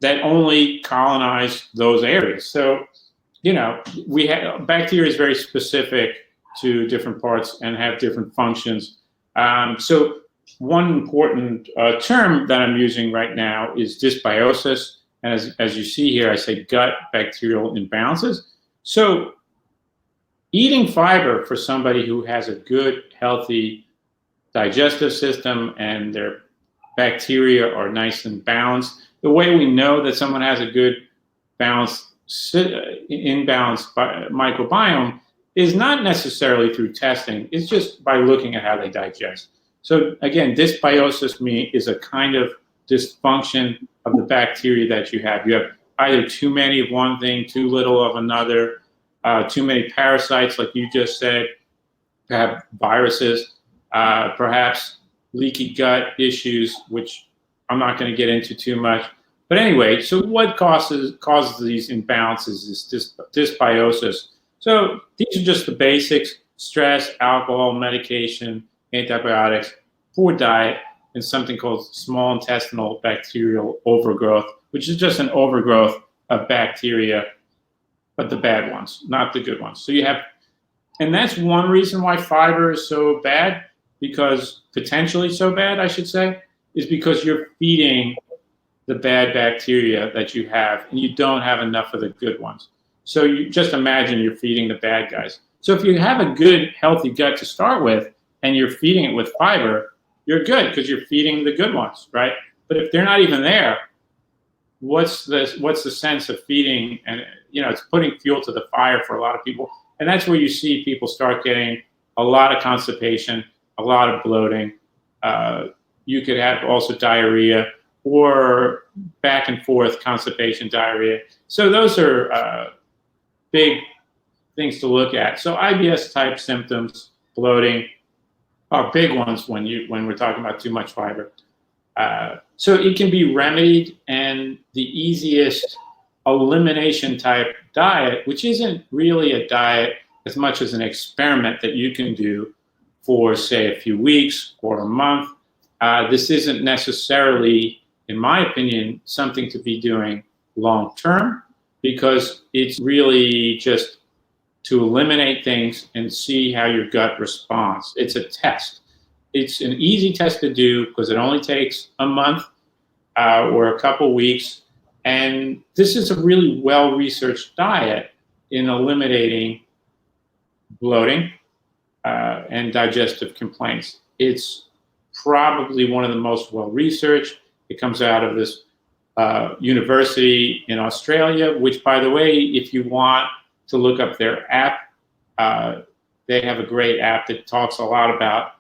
that only colonize those areas. So, you know, bacteria is very specific to different parts and have different functions. So one important term that I'm using right now is dysbiosis. And as you see here, I say gut bacterial imbalances. So eating fiber for somebody who has a good, healthy digestive system and their bacteria are nice and balanced, the way we know that someone has a good balanced imbalanced microbiome is not necessarily through testing. It's just by looking at how they digest. So again, dysbiosis is a kind of dysfunction of the bacteria that you have. You have either too many of one thing, too little of another, too many parasites, like you just said, perhaps viruses, perhaps leaky gut issues, which I'm not going to get into too much. But anyway, so what causes these imbalances is dysbiosis. So these are just the basics: stress, alcohol, medication, antibiotics, poor diet, and something called small intestinal bacterial overgrowth, which is just an overgrowth of bacteria, but the bad ones, not the good ones. So you have, and that's one reason why fiber is so bad, because potentially so bad, I should say, is because you're feeding the bad bacteria that you have, and you don't have enough of the good ones. So you just imagine you're feeding the bad guys. So if you have a good, healthy gut to start with, and you're feeding it with fiber, you're good because you're feeding the good ones, right? But if they're not even there, what's the sense of feeding? And you know, it's putting fuel to the fire for a lot of people, and that's where you see people start getting a lot of constipation, a lot of bloating. You could have also diarrhea, or back and forth constipation, diarrhea. So those are big things to look at. So IBS type symptoms, bloating, are big ones when we're talking about too much fiber. So it can be remedied, and the easiest elimination type diet, which isn't really a diet as much as an experiment that you can do for, say, a few weeks or a month. This isn't necessarily, in my opinion, something to be doing long term, because it's really just to eliminate things and see how your gut responds. It's a test. It's an easy test to do because it only takes a month or a couple weeks. And this is a really well-researched diet in eliminating bloating and digestive complaints. It's probably one of the most well-researched. It comes out of this university in Australia, which, by the way, if you want to look up their app, they have a great app that talks a lot about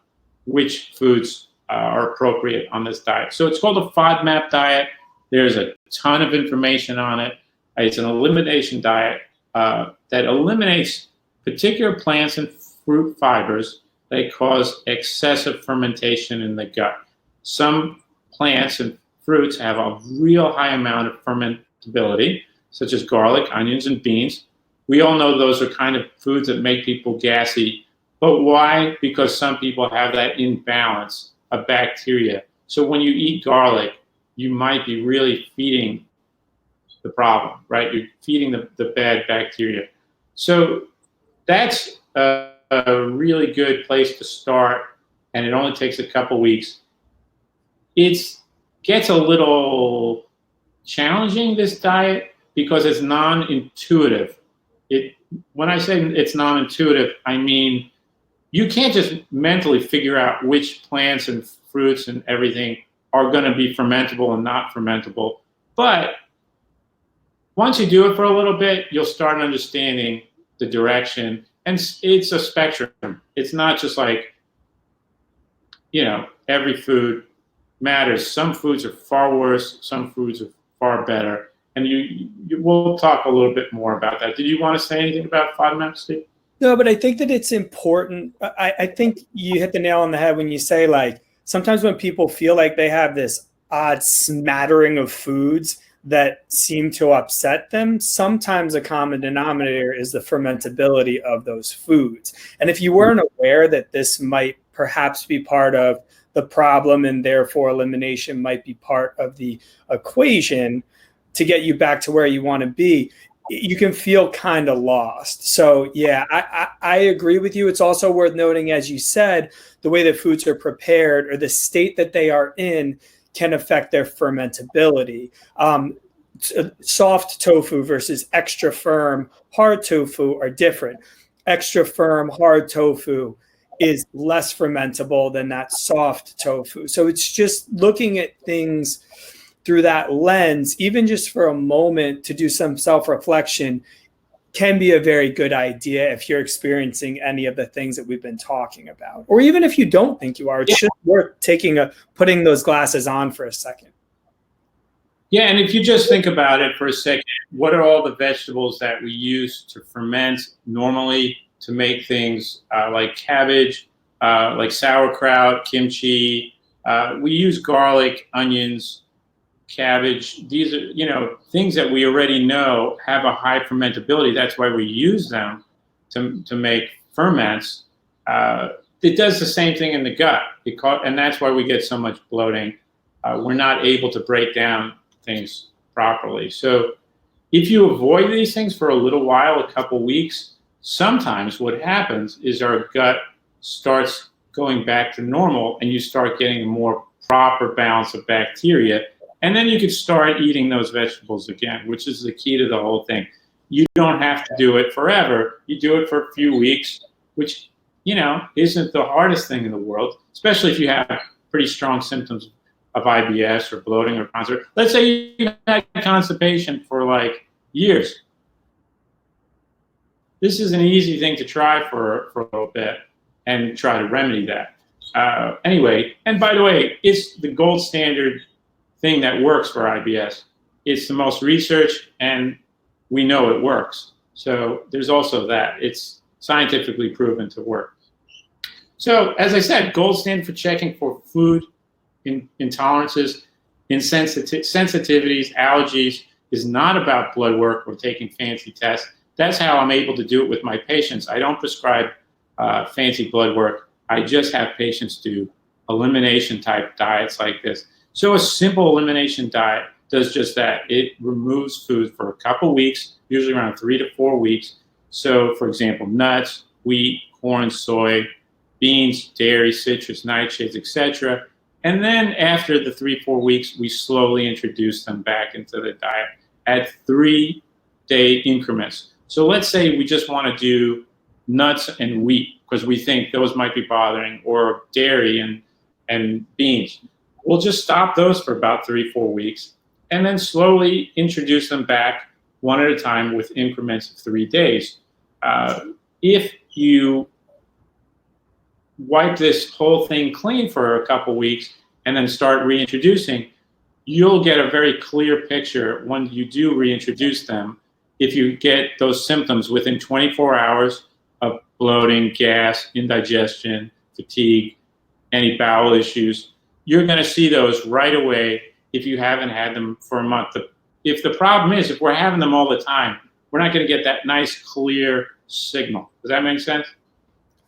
which foods are appropriate on this diet. So it's called a FODMAP diet. There's a ton of information on it. It's an elimination diet that eliminates particular plants and fruit fibers that cause excessive fermentation in the gut. Some plants and fruits have a real high amount of fermentability, such as garlic, onions, and beans. We all know those are kind of foods that make people gassy. But why? Because some people have that imbalance of bacteria. So when you eat garlic, you might be really feeding the problem, right? You're feeding the bad bacteria. So that's a really good place to start, and it only takes a couple weeks. It gets a little challenging, this diet, because it's non-intuitive. When I say it's non-intuitive, I mean you can't just mentally figure out which plants and fruits and everything are going to be fermentable and not fermentable. But once you do it for a little bit, you'll start understanding the direction. And it's a spectrum. It's not just like, every food matters. Some foods are far worse. Some foods are far better. And we'll talk a little bit more about that. Did you want to say anything about FODMAP, Steve? No, but I think that it's important. I think you hit the nail on the head when you say, like, sometimes when people feel like they have this odd smattering of foods that seem to upset them, sometimes a common denominator is the fermentability of those foods. And if you weren't aware that this might perhaps be part of the problem and therefore elimination might be part of the equation to get you back to where you want to be, you can feel kind of lost. So yeah, I agree with you. It's also worth noting, as you said, the way that foods are prepared or the state that they are in can affect their fermentability. Soft tofu versus extra firm hard tofu are different. Extra firm hard tofu is less fermentable than that soft tofu. So it's just looking at things through that lens, even just for a moment, to do some self-reflection can be a very good idea if you're experiencing any of the things that we've been talking about. Or even if you don't think you are, it's just worth putting those glasses on for a second. Yeah, and if you just think about it for a second, what are all the vegetables that we use to ferment normally to make things like cabbage, like sauerkraut, kimchi? We use garlic, onions, cabbage. These are, things that we already know have a high fermentability. That's why we use them to make ferments. It does the same thing in the gut, and that's why we get so much bloating. We're not able to break down things properly. So if you avoid these things for a little while, a couple weeks, sometimes what happens is our gut starts going back to normal and you start getting a more proper balance of bacteria. And then you could start eating those vegetables again, which is the key to the whole thing. You don't have to do it forever. You do it for a few weeks, which, isn't the hardest thing in the world, especially if you have pretty strong symptoms of IBS or bloating or constipation. Let's say you've had constipation for like years. This is an easy thing to try for a little bit and try to remedy that. Anyway, and by the way, it's the gold standard thing that works for IBS. It's the most researched, and we know it works. So there's also that. It's scientifically proven to work. So as I said, gold standard for checking for food intolerances, insensitivities, allergies is not about blood work or taking fancy tests. That's how I'm able to do it with my patients. I don't prescribe fancy blood work. I just have patients do elimination type diets like this. So a simple elimination diet does just that. It removes food for a couple weeks, usually around 3 to 4 weeks. So for example, nuts, wheat, corn, soy, beans, dairy, citrus, nightshades, etc. And then after the 3-4 weeks, we slowly introduce them back into the diet at 3-day increments. So let's say we just want to do nuts and wheat because we think those might be bothering, or dairy and beans. We'll just stop those for about 3-4 weeks and then slowly introduce them back one at a time with increments of 3 days. If you wipe this whole thing clean for a couple weeks and then start reintroducing, you'll get a very clear picture when you do reintroduce them. If you get those symptoms within 24 hours of bloating, gas, indigestion, fatigue, any bowel issues, you're going to see those right away if you haven't had them for a month. If the problem is, if we're having them all the time, we're not going to get that nice, clear signal. Does that make sense?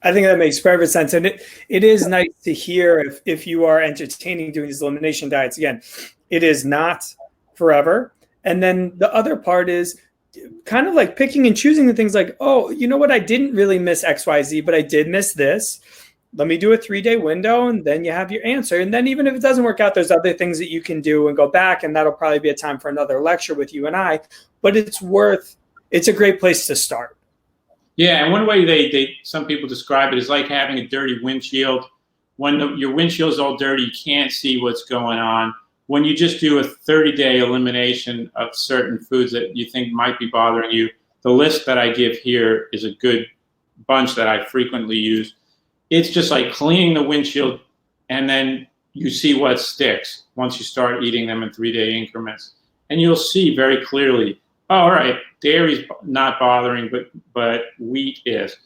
I think that makes perfect sense. And it is nice to hear if you are entertaining doing these elimination diets. Again, it is not forever. And then the other part is kind of like picking and choosing the things like, oh, you know what? I didn't really miss XYZ, but I did miss this. Let me do a 3-day window, and then you have your answer. And then even if it doesn't work out, there's other things that you can do and go back, and that'll probably be a time for another lecture with you and I. But it's a great place to start. Yeah, and one way some people describe it is like having a dirty windshield. When your windshield's all dirty, you can't see what's going on. When you just do a 30-day elimination of certain foods that you think might be bothering you, the list that I give here is a good bunch that I frequently use. It's just like cleaning the windshield, and then you see what sticks once you start eating them in 3-day increments. And you'll see very clearly, oh, all right, dairy's not bothering, but wheat is.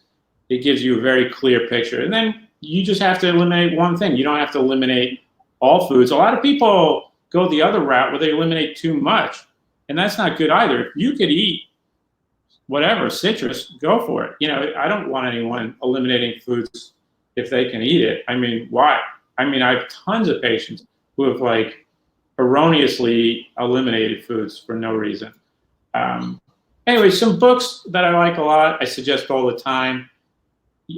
It gives you a very clear picture. And then you just have to eliminate one thing. You don't have to eliminate all foods. A lot of people go the other route where they eliminate too much, and that's not good either. If you could eat whatever, citrus, go for it. I don't want anyone eliminating foods if they can eat it. I mean, why? I mean, I have tons of patients who have erroneously eliminated foods for no reason. Anyway, some books that I like a lot, I suggest all the time.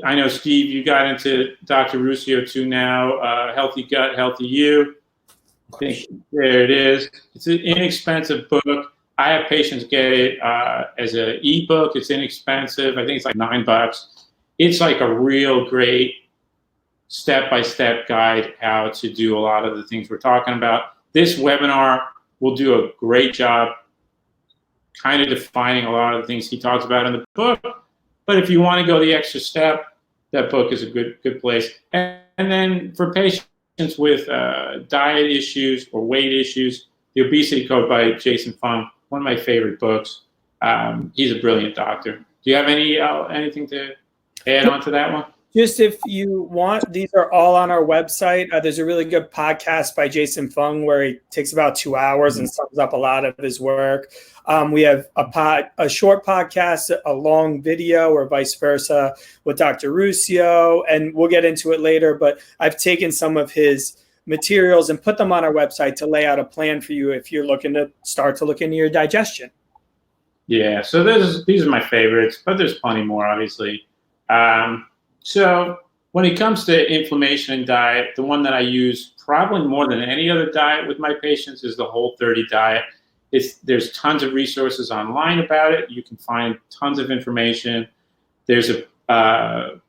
I know, Steve, you got into Dr. Ruscio too now, Healthy Gut, Healthy You. I think there it is. It's an inexpensive book. I have patients get it as an ebook. It's inexpensive. I think it's like $9. It's like a real great step-by-step guide how to do a lot of the things we're talking about. This webinar will do a great job kind of defining a lot of the things he talks about in the book. But if you want to go the extra step, that book is a good place. And then for patients with diet issues or weight issues, The Obesity Code by Jason Fung, one of my favorite books. He's a brilliant doctor. Do you have anything to add on to that one? Just if you want, these are all on our website. There's a really good podcast by Jason Fung where he takes about 2 hours and sums up a lot of his work. We have a short podcast, a long video, or vice versa with Dr. Ruscio, and we'll get into it later. But I've taken some of his materials and put them on our website to lay out a plan for you if you're looking to start to look into your digestion. Yeah, so these are my favorites, but there's plenty more, obviously. So when it comes to inflammation and diet, the one that I use probably more than any other diet with my patients is the Whole30 diet. There's tons of resources online about it. You can find tons of information. There's plenty of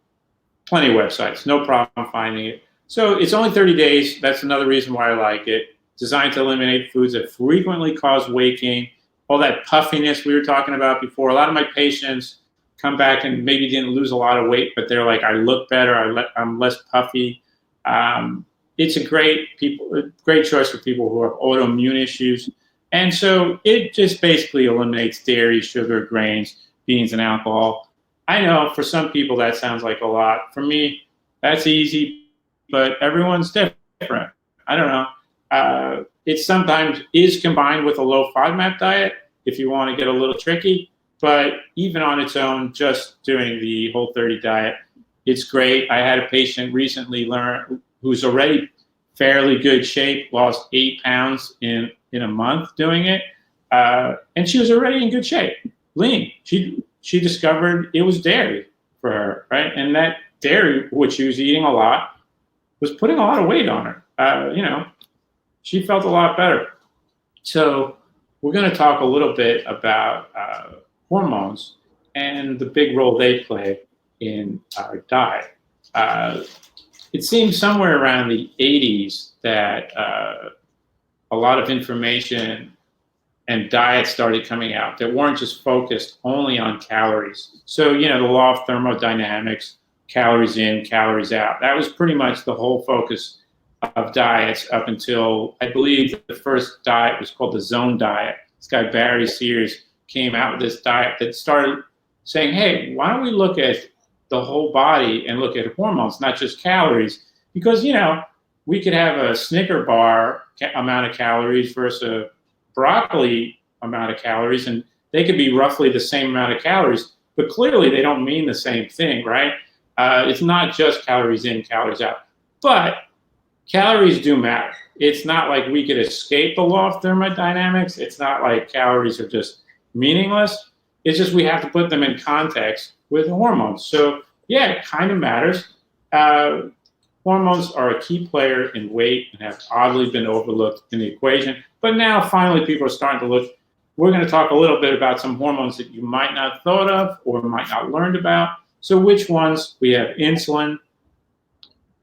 websites, no problem finding it. So it's only 30 days. That's another reason why I like it. Designed to eliminate foods that frequently cause weight gain, all that puffiness we were talking about before. A lot of my patients come back and maybe didn't lose a lot of weight, but they're like, I look better, I'm less puffy. It's a great choice for people who have autoimmune issues. And so it just basically eliminates dairy, sugar, grains, beans, and alcohol. I know for some people that sounds like a lot. For me, that's easy, but everyone's different. I don't know. It sometimes is combined with a low FODMAP diet if you want to get a little tricky. But even on its own, just doing the Whole30 diet, it's great. I had a patient recently who's already fairly good shape, lost 8 pounds in a month doing it. And she was already in good shape, lean. She discovered it was dairy for her, right? And that dairy, which she was eating a lot, was putting a lot of weight on her. She felt a lot better. So we're going to talk a little bit about hormones and the big role they play in our diet. It seems somewhere around the 80s that a lot of information and diets started coming out that weren't just focused only on calories. So, the law of thermodynamics calories in, calories out. That was pretty much the whole focus of diets up until, I believe, the first diet was called the Zone Diet. This guy, Barry Sears, came out with this diet that started saying, hey, why don't we look at the whole body and look at hormones, not just calories? Because, you know, we could have a Snicker bar amount of calories versus a broccoli amount of calories, and they could be roughly the same amount of calories, but clearly they don't mean the same thing, right? It's not just calories in, calories out. But calories do matter. It's not like we could escape the law of thermodynamics. It's not like calories are just meaningless. It's just we have to put them in context with hormones. So yeah, it kind of matters. Hormones are a key player in weight and have oddly been overlooked in the equation. But now finally people are starting to look. We're going to talk a little bit about some hormones that you might not have thought of or might not learned about. So which ones? We have insulin.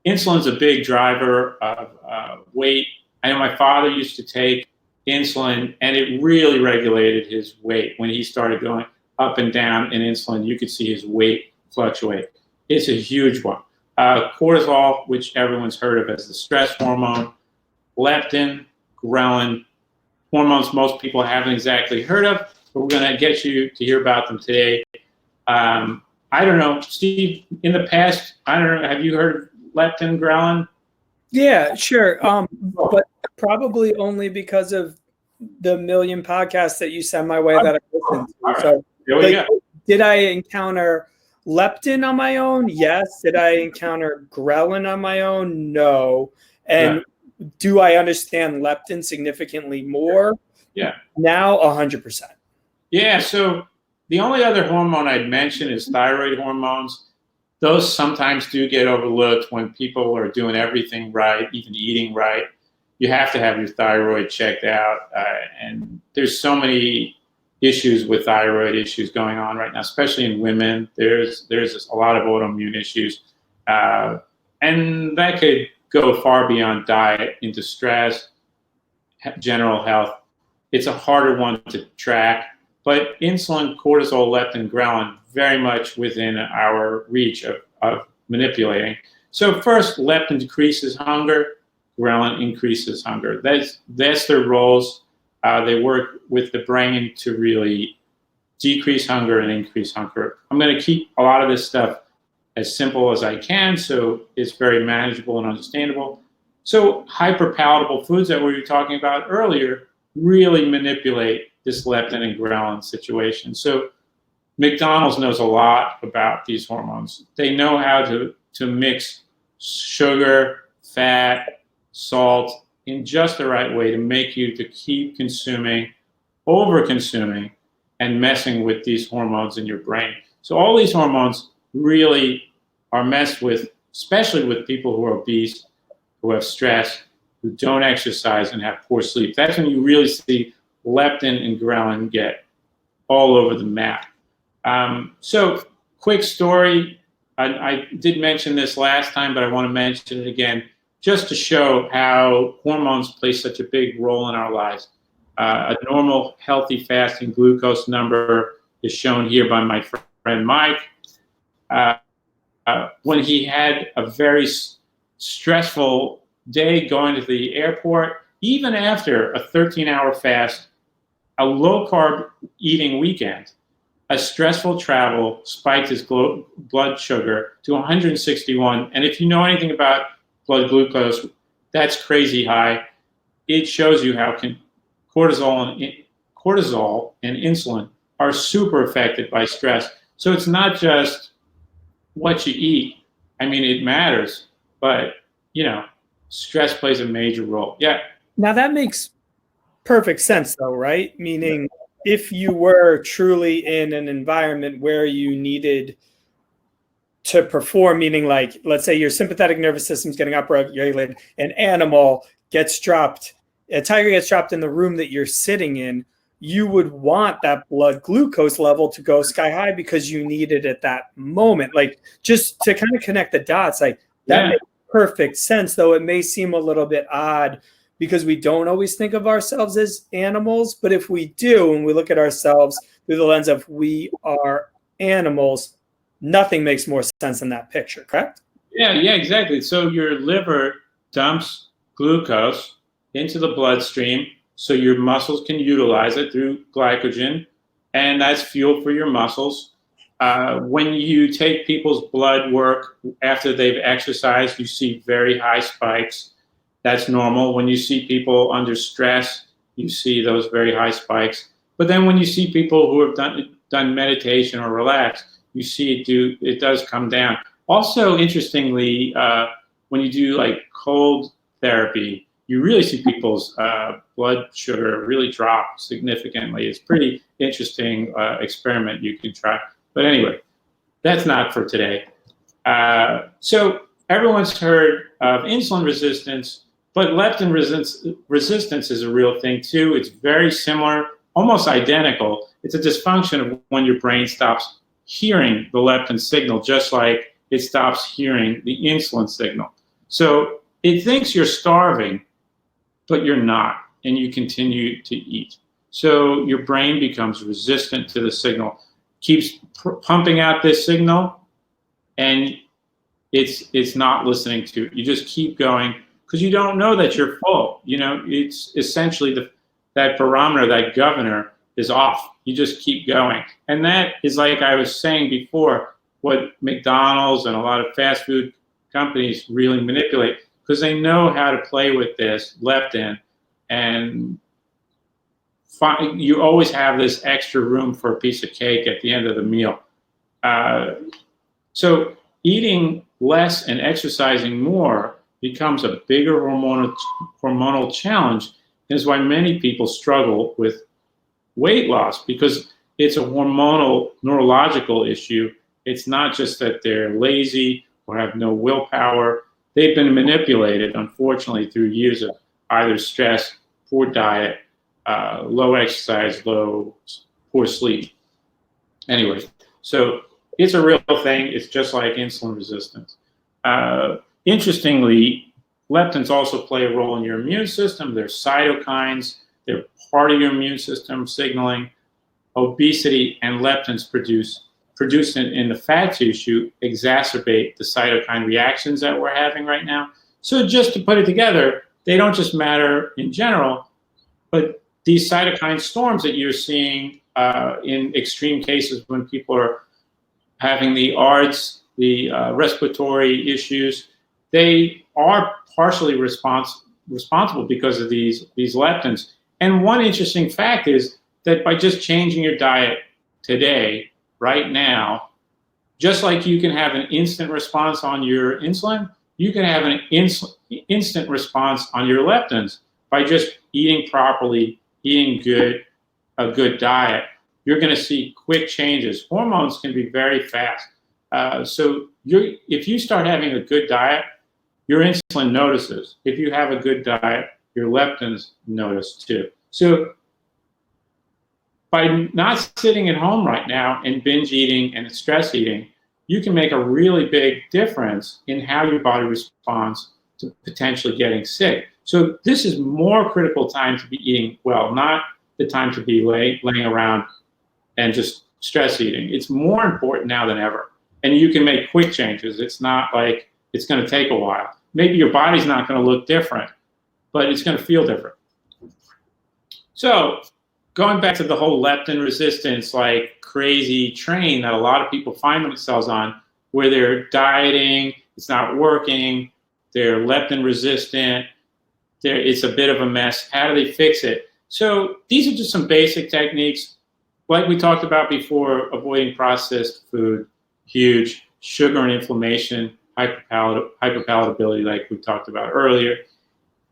Insulin's a big driver of weight. I know my father used to take insulin, and it really regulated his weight. When he started going up and down in insulin, you could see his weight fluctuate. It's a huge one. Cortisol, which everyone's heard of as the stress hormone, leptin, ghrelin, hormones most people haven't exactly heard of, but we're going to get you to hear about them today. I don't know, Steve, in the past, I don't know, have you heard of leptin, ghrelin? Yeah, sure. But probably only because of the million podcasts that you send my way that I listen to. Right. So, Here we go. Did I encounter leptin on my own? Yes. Did I encounter ghrelin on my own? No. And do I understand leptin significantly more? Yeah. Now, 100%. Yeah, so the only other hormone I'd mention is thyroid hormones. Those sometimes do get overlooked when people are doing everything right, even eating right. You have to have your thyroid checked out. And there's so many issues with thyroid issues going on right now, especially in women. There's a lot of autoimmune issues. And that could go far beyond diet into stress, general health. It's a harder one to track. But insulin, cortisol, leptin, ghrelin, very much within our reach of manipulating. So first, leptin decreases hunger, ghrelin increases hunger. That's their roles. They work with the brain to really decrease hunger and increase hunger. I'm going to keep a lot of this stuff as simple as I can, so it's very manageable and understandable. So hyperpalatable foods that we were talking about earlier really manipulate this leptin and ghrelin situation. So McDonald's knows a lot about these hormones. They know how to mix sugar, fat, salt in just the right way to make you to keep consuming, over-consuming, and messing with these hormones in your brain. So all these hormones really are messed with, especially with people who are obese, who have stress, who don't exercise, and have poor sleep. That's when you really see leptin and ghrelin get all over the map. So quick story. I did mention this last time, but I want to mention it again, just to show how hormones play such a big role in our lives. A normal, healthy fasting glucose number is shown here by my friend Mike. When he had a very stressful day going to the airport, even after a 13-hour fast, a low-carb eating weekend, a stressful travel spiked his blood sugar to 161. And if you know anything about blood glucose, that's crazy high. It shows you how cortisol and insulin are super affected by stress. So it's not just what you eat. I mean, it matters, but, you know, stress plays a major role. Yeah. Now that makes perfect sense, though, right? Meaning, if you were truly in an environment where you needed to perform, meaning like, let's say your sympathetic nervous system is getting upregulated, an animal gets dropped, a tiger gets dropped in the room that you're sitting in, you would want that blood glucose level to go sky high because you need it at that moment. Like, just to kind of connect the dots, like that makes perfect sense, though it may seem a little bit odd because we don't always think of ourselves as animals. But if we do, and we look at ourselves through the lens of we are animals, nothing makes more sense in that picture, correct? Yeah, exactly. So your liver dumps glucose into the bloodstream so your muscles can utilize it through glycogen, and that's fuel for your muscles. When you take people's blood work after they've exercised, you see very high spikes. That's normal. When you see people under stress, you see those very high spikes. But then when you see people who have done meditation or relaxed, you see it does come down. Also, interestingly, when you do like cold therapy, you really see people's blood sugar really drop significantly. It's pretty interesting experiment you can try. But anyway, that's not for today. So everyone's heard of insulin resistance, but leptin resistance is a real thing too. It's very similar, almost identical. It's a dysfunction of when your brain stops hearing the leptin signal, just like it stops hearing the insulin signal. So it thinks you're starving, but you're not, and you continue to eat. So your brain becomes resistant to the signal, keeps pumping out this signal, and it's not listening to it. You just keep going because you don't know that you're full. You know, it's essentially that barometer, that governor is off. You just keep going. And that is, like I was saying before, what McDonald's and a lot of fast food companies really manipulate, because they know how to play with this leptin, and you always have this extra room for a piece of cake at the end of the meal. So eating less and exercising more becomes a bigger hormonal challenge, and is why many people struggle with weight loss, because it's a hormonal neurological issue. It's not just that they're lazy or have no willpower. They've been manipulated, unfortunately, through years of either stress, poor diet, low exercise, poor sleep. Anyway, so it's a real thing. It's just like insulin resistance. Interestingly, leptins also play a role in your immune system. They're cytokines. They're part of your immune system signaling. Obesity and leptins produced in the fat tissue exacerbate the cytokine reactions that we're having right now. So just to put it together, they don't just matter in general, but these cytokine storms that you're seeing in extreme cases when people are having the ARDS, the respiratory issues, they are partially responsible because of these leptins. And one interesting fact is that by just changing your diet today, right now, just like you can have an instant response on your insulin, you can have an instant response on your leptins by just eating properly, eating a good diet. You're going to see quick changes. Hormones can be very fast. So if you start having a good diet, your insulin notices. If you have a good diet, your leptins notice too. So by not sitting at home right now and binge eating and stress eating, you can make a really big difference in how your body responds to potentially getting sick. So this is more critical time to be eating well, not the time to be laying around and just stress eating. It's more important now than ever. And you can make quick changes. It's not like it's going to take a while. Maybe your body's not going to look different, but it's going to feel different. So going back to the whole leptin resistance, like crazy train that a lot of people find themselves on, where they're dieting, it's not working, they're leptin resistant, it's a bit of a mess. How do they fix it? So these are just some basic techniques. Like we talked about before, avoiding processed food, huge. Sugar and inflammation, hyperpalatability, like we talked about earlier.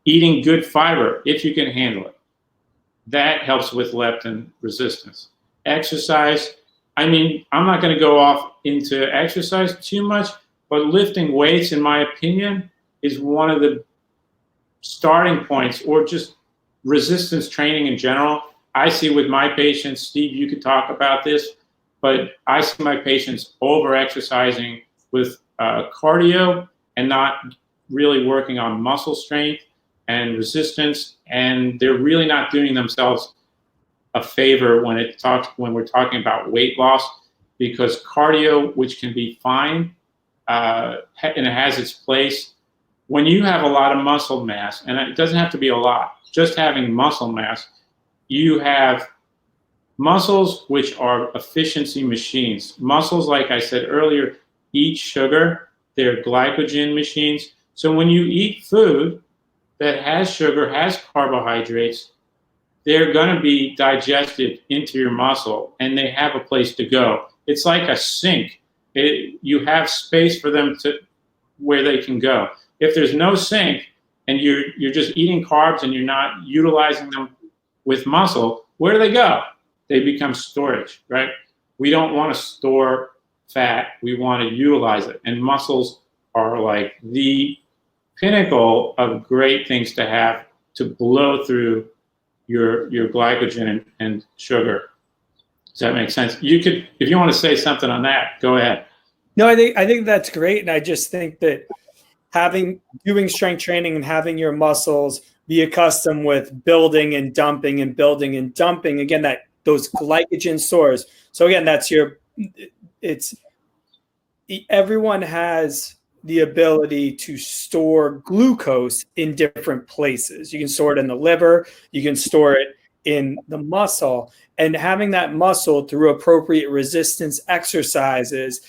Eating good fiber, if you can handle it. That helps with leptin resistance. Exercise, I mean, I'm not going to go off into exercise too much, but lifting weights, in my opinion, is one of the starting points, or just resistance training in general. I see with my patients, Steve, you could talk about this, but I see my patients over-exercising with cardio and not really working on muscle strength and resistance, and they're really not doing themselves a favor when we're talking about weight loss. because cardio, which can be fine, and it has its place, when you have a lot of muscle mass, and it doesn't have to be a lot, just having muscle mass, you have muscles which are efficiency machines. Muscles, like I said earlier, eat sugar. They're glycogen machines. So when you eat food that has sugar, has carbohydrates, they're going to be digested into your muscle, and they have a place to go. It's like a sink. You have space for them to where they can go. If there's no sink and you're just eating carbs and you're not utilizing them with muscle, where do they go? They become storage, right? We don't want to store fat. We want to utilize it. And muscles are like the pinnacle of great things to have to blow through your glycogen and sugar. Does that make sense? You could, if you want to say something on that, go ahead. No, I think that's great. And I just think that doing strength training and having your muscles be accustomed with building and dumping and building and dumping, again, those glycogen stores. So again, everyone has the ability to store glucose in different places. You can store it in the liver, you can store it in the muscle, and having that muscle through appropriate resistance exercises,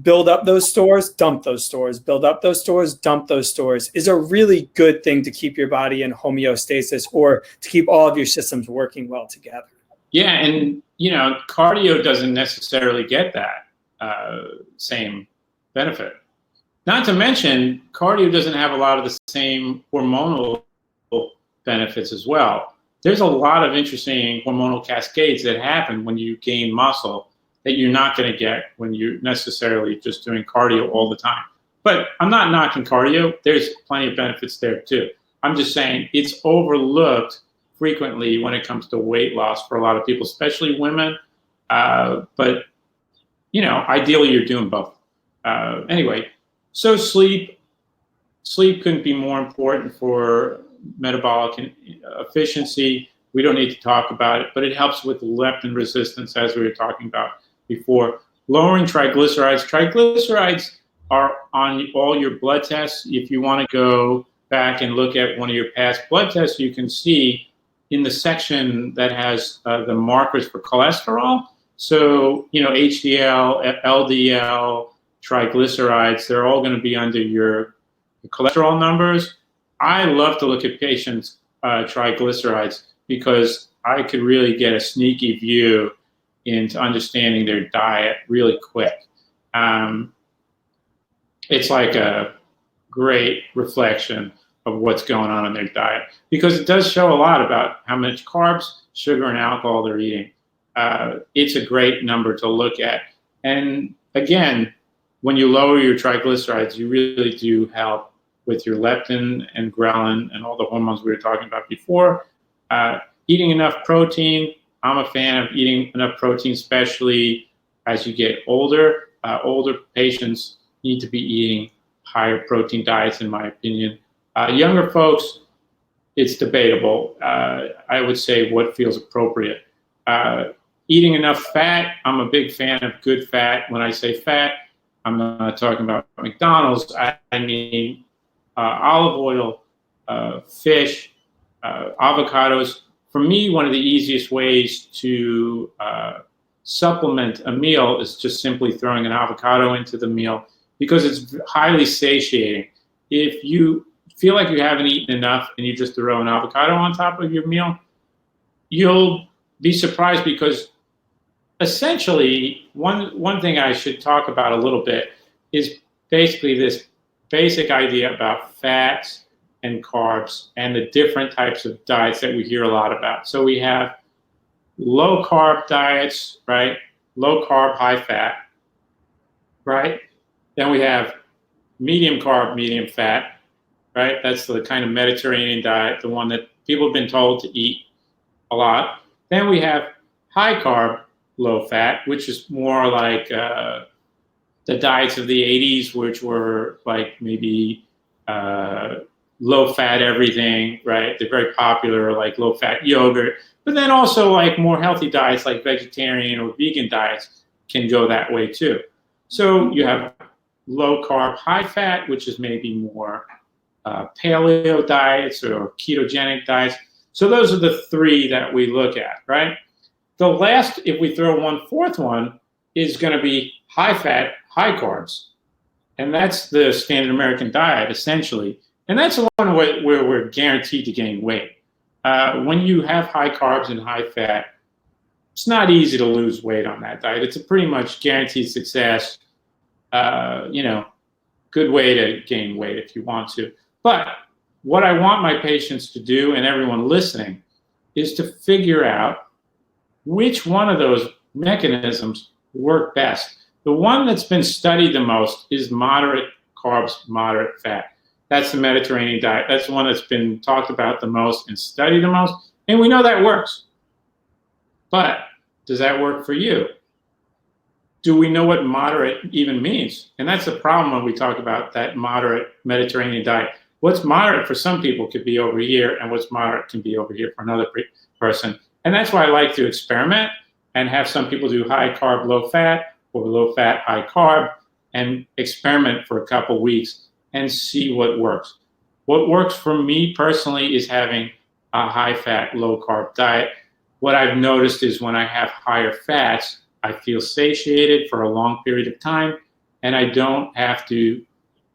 build up those stores, dump those stores, build up those stores, dump those stores, is a really good thing to keep your body in homeostasis, or to keep all of your systems working well together. Yeah, and cardio doesn't necessarily get that same benefit. Not to mention, cardio doesn't have a lot of the same hormonal benefits as well. There's a lot of interesting hormonal cascades that happen when you gain muscle that you're not going to get when you're necessarily just doing cardio all the time. But I'm not knocking cardio. There's plenty of benefits there too. I'm just saying it's overlooked frequently when it comes to weight loss for a lot of people, especially women. But ideally you're doing both. Anyway, so sleep couldn't be more important for metabolic efficiency. We don't need to talk about it, but it helps with leptin resistance, as we were talking about before. Lowering triglycerides. Triglycerides are on all your blood tests. If you want to go back and look at one of your past blood tests, you can see in the section that has the markers for cholesterol. So, HDL, LDL, triglycerides, they're all going to be under your cholesterol numbers. I love to look at patients' triglycerides because I could really get a sneaky view into understanding their diet really quick. It's like a great reflection of what's going on in their diet, because it does show a lot about how much carbs, sugar, and alcohol they're eating. It's a great number to look at. And again, when you lower your triglycerides, you really do help with your leptin and ghrelin and all the hormones we were talking about before. Eating enough protein. I'm a fan of eating enough protein, especially as you get older. Older patients need to be eating higher protein diets, in my opinion. Younger folks, it's debatable. I would say what feels appropriate. Eating enough fat. I'm a big fan of good fat. When I say fat, I'm not talking about McDonald's. I mean olive oil, fish, avocados. For me, one of the easiest ways to supplement a meal is just simply throwing an avocado into the meal, because it's highly satiating. If you feel like you haven't eaten enough and you just throw an avocado on top of your meal, you'll be surprised, because essentially one thing I should talk about a little bit is basically this basic idea about fats and carbs and the different types of diets that we hear a lot about. So we have low carb diets, right? Low carb, high fat, right? Then we have medium carb, medium fat, right? That's the kind of Mediterranean diet, the one that people have been told to eat a lot. Then we have high carb, low fat, which is more like the diets of the 80s, which were like maybe low fat everything, right? They're very popular, like low fat yogurt, but then also like more healthy diets like vegetarian or vegan diets. can go that way too. So you have low carb, high fat, which is maybe more paleo diets or ketogenic diets. So those are the three that we look at, right? The last, if we throw one fourth one, is going to be high fat, high carbs. And that's the standard American diet, essentially. And that's the one where we're guaranteed to gain weight. When you have high carbs and high fat, it's not easy to lose weight on that diet. It's a pretty much guaranteed success, good way to gain weight if you want to. But what I want my patients to do, and everyone listening, is to figure out which one of those mechanisms work best. The one that's been studied the most is moderate carbs, moderate fat. That's the Mediterranean diet. That's the one that's been talked about the most and studied the most. And we know that works. But does that work for you? Do we know what moderate even means? And that's the problem when we talk about that moderate Mediterranean diet. What's moderate for some people could be over here, and what's moderate can be over here for another person. And that's why I like to experiment and have some people do high carb, low fat, or low fat, high carb, and experiment for a couple weeks and see what works. What works for me personally is having a high fat, low carb diet. What I've noticed is when I have higher fats, I feel satiated for a long period of time, and I don't have to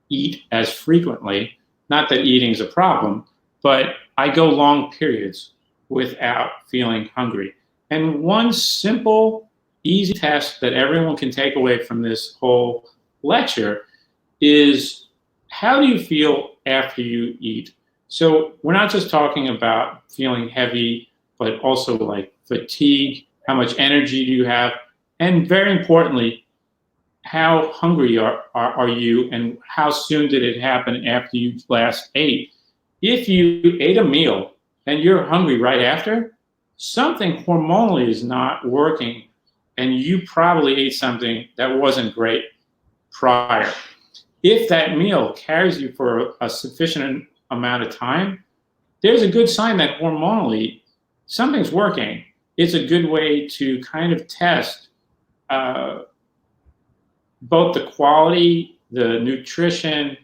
eat as frequently. Not that eating is a problem, but I go long periods without feeling hungry. And one simple, easy test that everyone can take away from this whole lecture is, how do you feel after you eat? So we're not just talking about feeling heavy, but also like fatigue, how much energy do you have? And very importantly, how hungry are you, and how soon did it happen after you last ate? If you ate a meal and you're hungry right after, something hormonally is not working, and you probably ate something that wasn't great prior. If that meal carries you for a sufficient amount of time, there's a good sign that hormonally something's working. It's a good way to kind of test both the quality, the nutrition,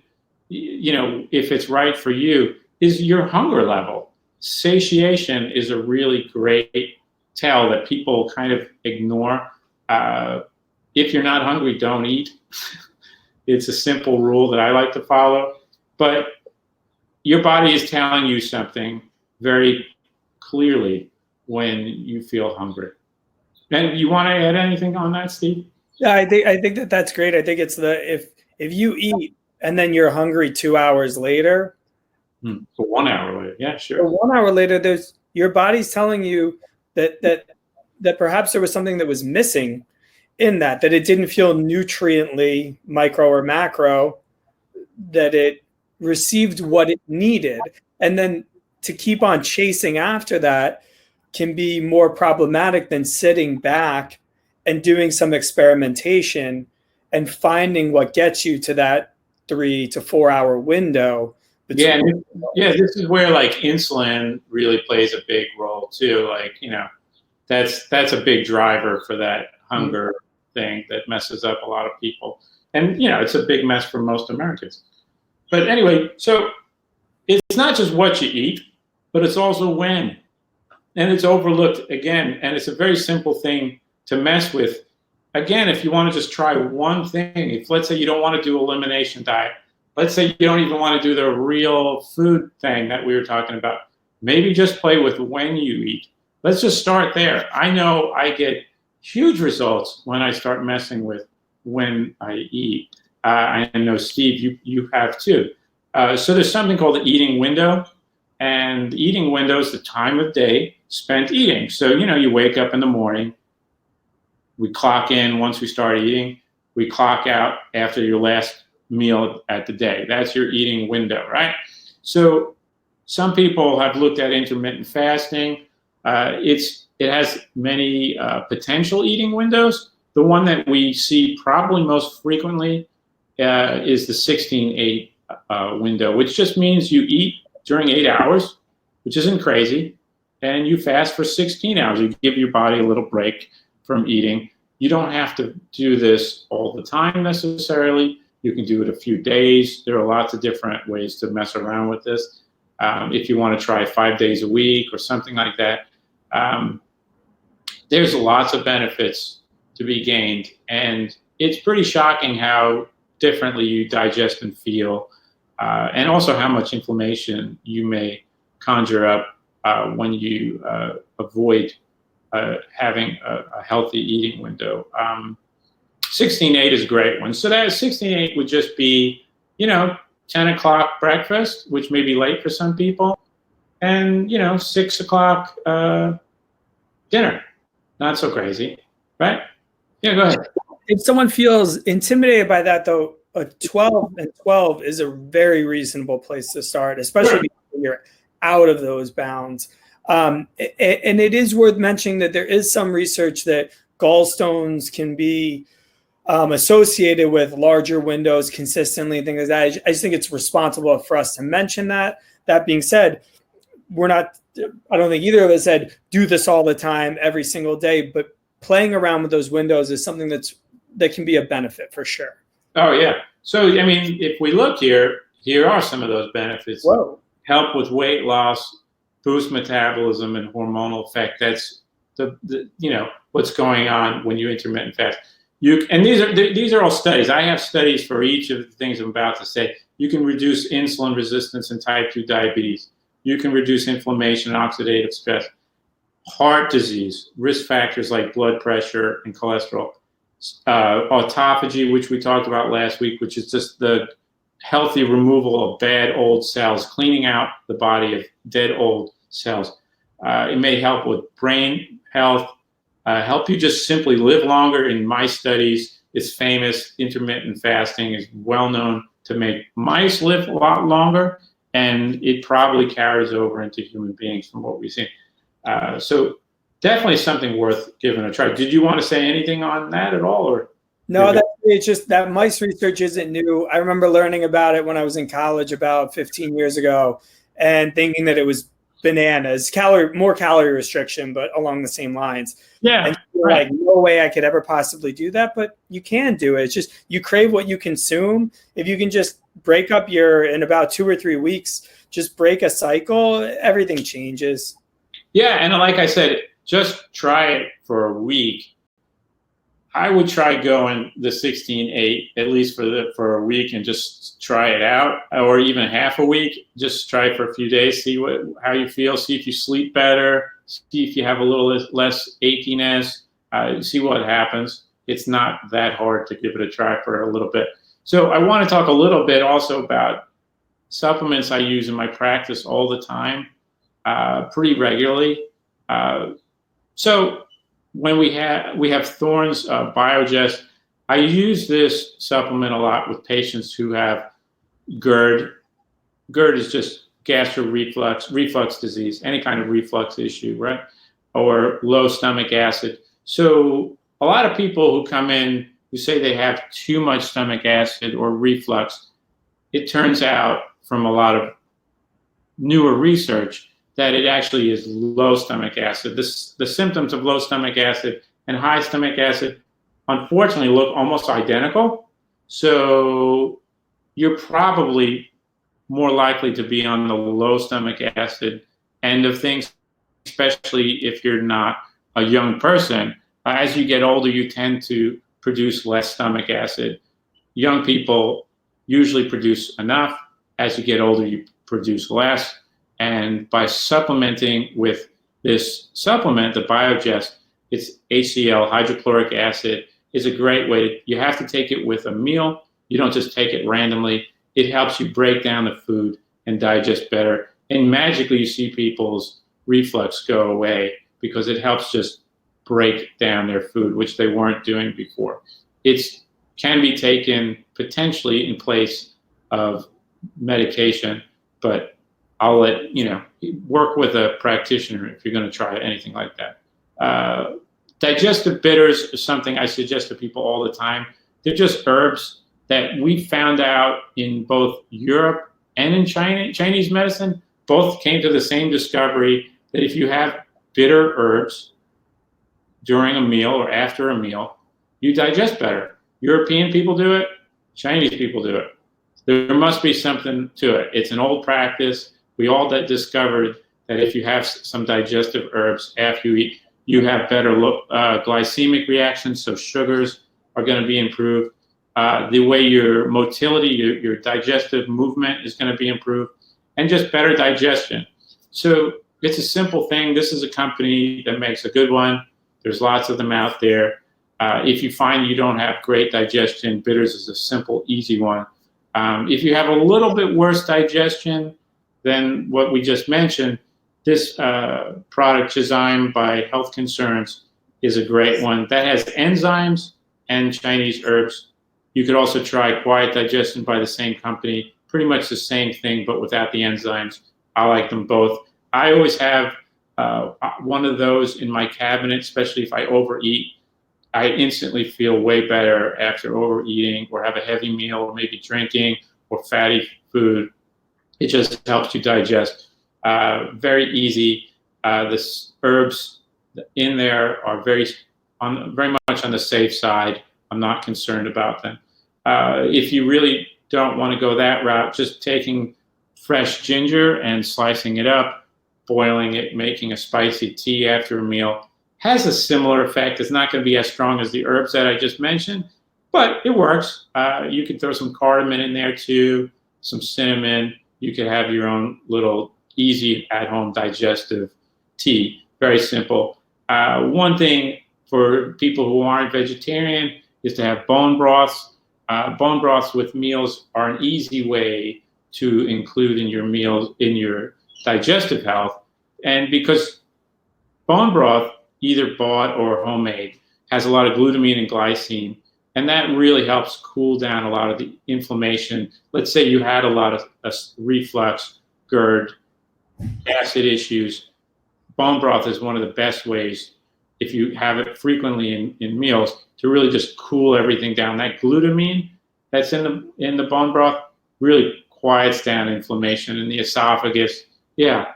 if it's right for you, is your hunger level. Satiation is a really great tell that people kind of ignore. If you're not hungry, don't eat. It's a simple rule that I like to follow. But your body is telling you something very clearly when you feel hungry. And you want to add anything on that, Steve? Yeah, I think that's great. I think it's if you eat and then you're hungry 2 hours later. For 1 hour later, yeah, sure. For 1 hour later, your body's telling you that perhaps there was something that was missing in that it didn't feel nutriently, micro or macro, that it received what it needed. And then to keep on chasing after that can be more problematic than sitting back and doing some experimentation and finding what gets you to that 3 to 4 hour window. Yeah, this is where like insulin really plays a big role too. Like, that's a big driver for that hunger thing that messes up a lot of people. And, it's a big mess for most Americans. But anyway, so it's not just what you eat, but it's also when. And it's overlooked again. And it's a very simple thing to mess with. Again, if you want to just try one thing, if let's say you don't want to do elimination diet, let's say you don't even want to do the real food thing that we were talking about, maybe just play with when you eat. Let's just start there. I know I get huge results when I start messing with when I eat. I know, Steve, you have too. So there's something called the eating window. And the eating window is the time of day spent eating. So, you wake up in the morning, we clock in once we start eating, we clock out after your last meal at the day. That's your eating window, right? So some people have looked at intermittent fasting. It has many potential eating windows. The one that we see probably most frequently is the 16-8 window, which just means you eat during 8 hours, which isn't crazy, and you fast for 16 hours. You give your body a little break from eating. You don't have to do this all the time necessarily. You can do it a few days. There are lots of different ways to mess around with this. If you want to try 5 days a week or something like that, there's lots of benefits to be gained. And it's pretty shocking how differently you digest and feel, and also how much inflammation you may conjure up when you avoid having a healthy eating window. 16-8 is a great one. So that 16-8 would just be, 10 o'clock breakfast, which may be late for some people, and 6 o'clock dinner. Not so crazy, right? Yeah, go ahead. If someone feels intimidated by that, though, a 12 and 12 is a very reasonable place to start, especially when you're out of those bounds. And it is worth mentioning that there is some research that gallstones can be associated with larger windows consistently, things like that. I just think it's responsible for us to mention that. That being said, I don't think either of us said do this all the time, every single day, but playing around with those windows is something that can be a benefit for sure. Oh, yeah. So, I mean, if we look here are some of those benefits. Whoa. Help with weight loss, boost metabolism and hormonal effect. That's what's going on when you intermittent fast. And these are all studies. I have studies for each of the things I'm about to say. You can reduce insulin resistance and type 2 diabetes. You can reduce inflammation and oxidative stress, heart disease, risk factors like blood pressure and cholesterol, autophagy, which we talked about last week, which is just the healthy removal of bad old cells, cleaning out the body of dead old cells. It may help with brain health, help you just simply live longer. In my studies, it's famous. Intermittent fasting is well known to make mice live a lot longer, and it probably carries over into human beings from what we've seen. So definitely something worth giving a try. Did you want to say anything on that at all? Or no, it's just that mice research isn't new. I remember learning about it when I was in college about 15 years ago and thinking that it was bananas, more calorie restriction, but along the same lines. Yeah. And like, no way I could ever possibly do that, but you can do it. It's just you crave what you consume. If you can just break up in about 2 or 3 weeks, just break a cycle, everything changes. Yeah, and like I said, just try it for a week. I would try going the 16-8 at least for a week and just try it out, or even half a week. Just try it for a few days, see how you feel, see if you sleep better, see if you have a little less achiness, see what happens. It's not that hard to give it a try for a little bit. So I want to talk a little bit also about supplements I use in my practice all the time, pretty regularly. So when we have Thorne's Biogest, I use this supplement a lot with patients who have GERD. GERD is just reflux disease, any kind of reflux issue, right? Or low stomach acid. So a lot of people who come in who say they have too much stomach acid or reflux, it turns out from a lot of newer research that it actually is low stomach acid. The symptoms of low stomach acid and high stomach acid, unfortunately, look almost identical. So you're probably more likely to be on the low stomach acid end of things, especially if you're not a young person. As you get older, you tend to produce less stomach acid. Young people usually produce enough. As you get older, you produce less. And by supplementing with this supplement, the Biogest, it's HCl, hydrochloric acid, is a great way. You have to take it with a meal. You don't just take it randomly. It helps you break down the food and digest better. And magically, you see people's reflux go away because it helps just break down their food, which they weren't doing before. It can be taken potentially in place of medication, but I'll let work with a practitioner if you're going to try anything like that. Digestive bitters is something I suggest to people all the time. They're just herbs that we found out in both Europe and in Chinese medicine. Both came to the same discovery that if you have bitter herbs during a meal or after a meal, you digest better. European people do it, Chinese people do it. There must be something to it. It's an old practice. We all discovered that if you have some digestive herbs after you eat, you have better glycemic reactions, so sugars are going to be improved. The way your motility, your digestive movement is going to be improved, and just better digestion. So it's a simple thing. This is a company that makes a good one. There's lots of them out there. If you find you don't have great digestion, bitters is a simple, easy one. If you have a little bit worse digestion than what we just mentioned, this product, Chyzyme by Health Concerns, is a great one. That has enzymes and Chinese herbs. You could also try Quiet Digestion by the same company. Pretty much the same thing, but without the enzymes. I like them both. I always have one of those in my cabinet, especially if I overeat. I instantly feel way better after overeating or have a heavy meal or maybe drinking or fatty food. It just helps you digest. Very easy. The herbs in there are very much on the safe side. I'm not concerned about them. If you really don't want to go that route, just taking fresh ginger and slicing it up, boiling it, making a spicy tea after a meal has a similar effect. It's not going to be as strong as the herbs that I just mentioned, but it works. You can throw some cardamom in there too, some cinnamon. You could have your own little easy at-home digestive tea. Very simple. One thing for people who aren't vegetarian is to have bone broths. Bone broths with meals are an easy way to include in your meals, in your digestive health. And because bone broth, either bought or homemade, has a lot of glutamine and glycine, and that really helps cool down a lot of the inflammation. Let's say you had a lot of reflux, GERD, acid issues. Bone broth is one of the best ways, if you have it frequently in meals, to really just cool everything down. That glutamine that's in the bone broth really quiets down inflammation in the esophagus. Yeah.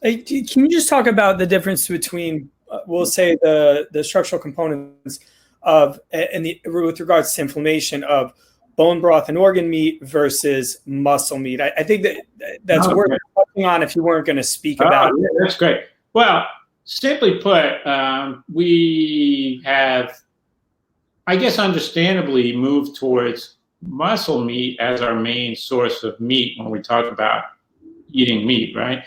Can you just talk about the difference between, we'll say, the structural components of, with regards to inflammation, of bone broth and organ meat versus muscle meat? I think that's worth touching on if you weren't going to speak about it. Yeah, that's great. Well, simply put, we have, I guess, understandably moved towards muscle meat as our main source of meat when we talk about eating meat, right?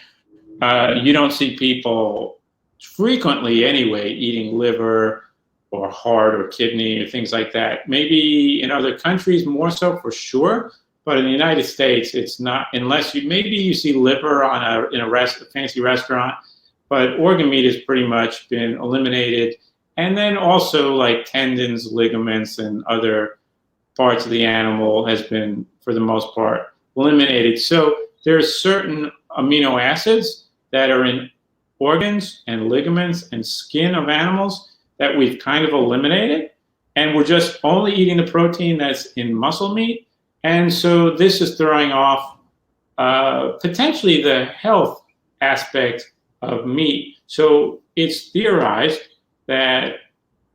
You don't see people frequently anyway eating liver or heart or kidney or things like that. Maybe in other countries more so, for sure, but in the United States it's not, unless maybe you see liver in a fancy restaurant, but organ meat has pretty much been eliminated. And then also like tendons, ligaments, and other parts of the animal has been, for the most part, eliminated. So there's certain amino acids that are in organs and ligaments and skin of animals that we've kind of eliminated, and we're just only eating the protein that's in muscle meat. And so this is throwing off potentially the health aspect of meat. So it's theorized that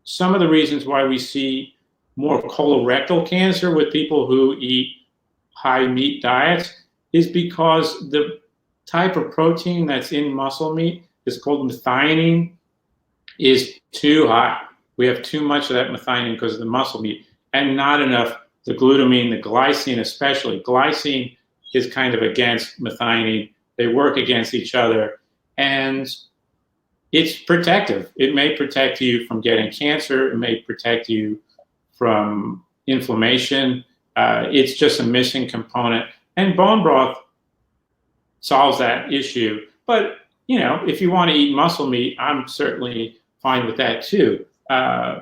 some of the reasons why we see more colorectal cancer with people who eat high meat diets is because the type of protein that's in muscle meat is called methionine is too high. We have too much of that methionine because of the muscle meat, and not enough the glutamine, the glycine especially. Glycine is kind of against methionine. They work against each other, and it's protective. It may protect you from getting cancer. It may protect you from inflammation. It's just a missing component. And bone broth solves that issue. But, if you want to eat muscle meat, I'm certainly fine with that too.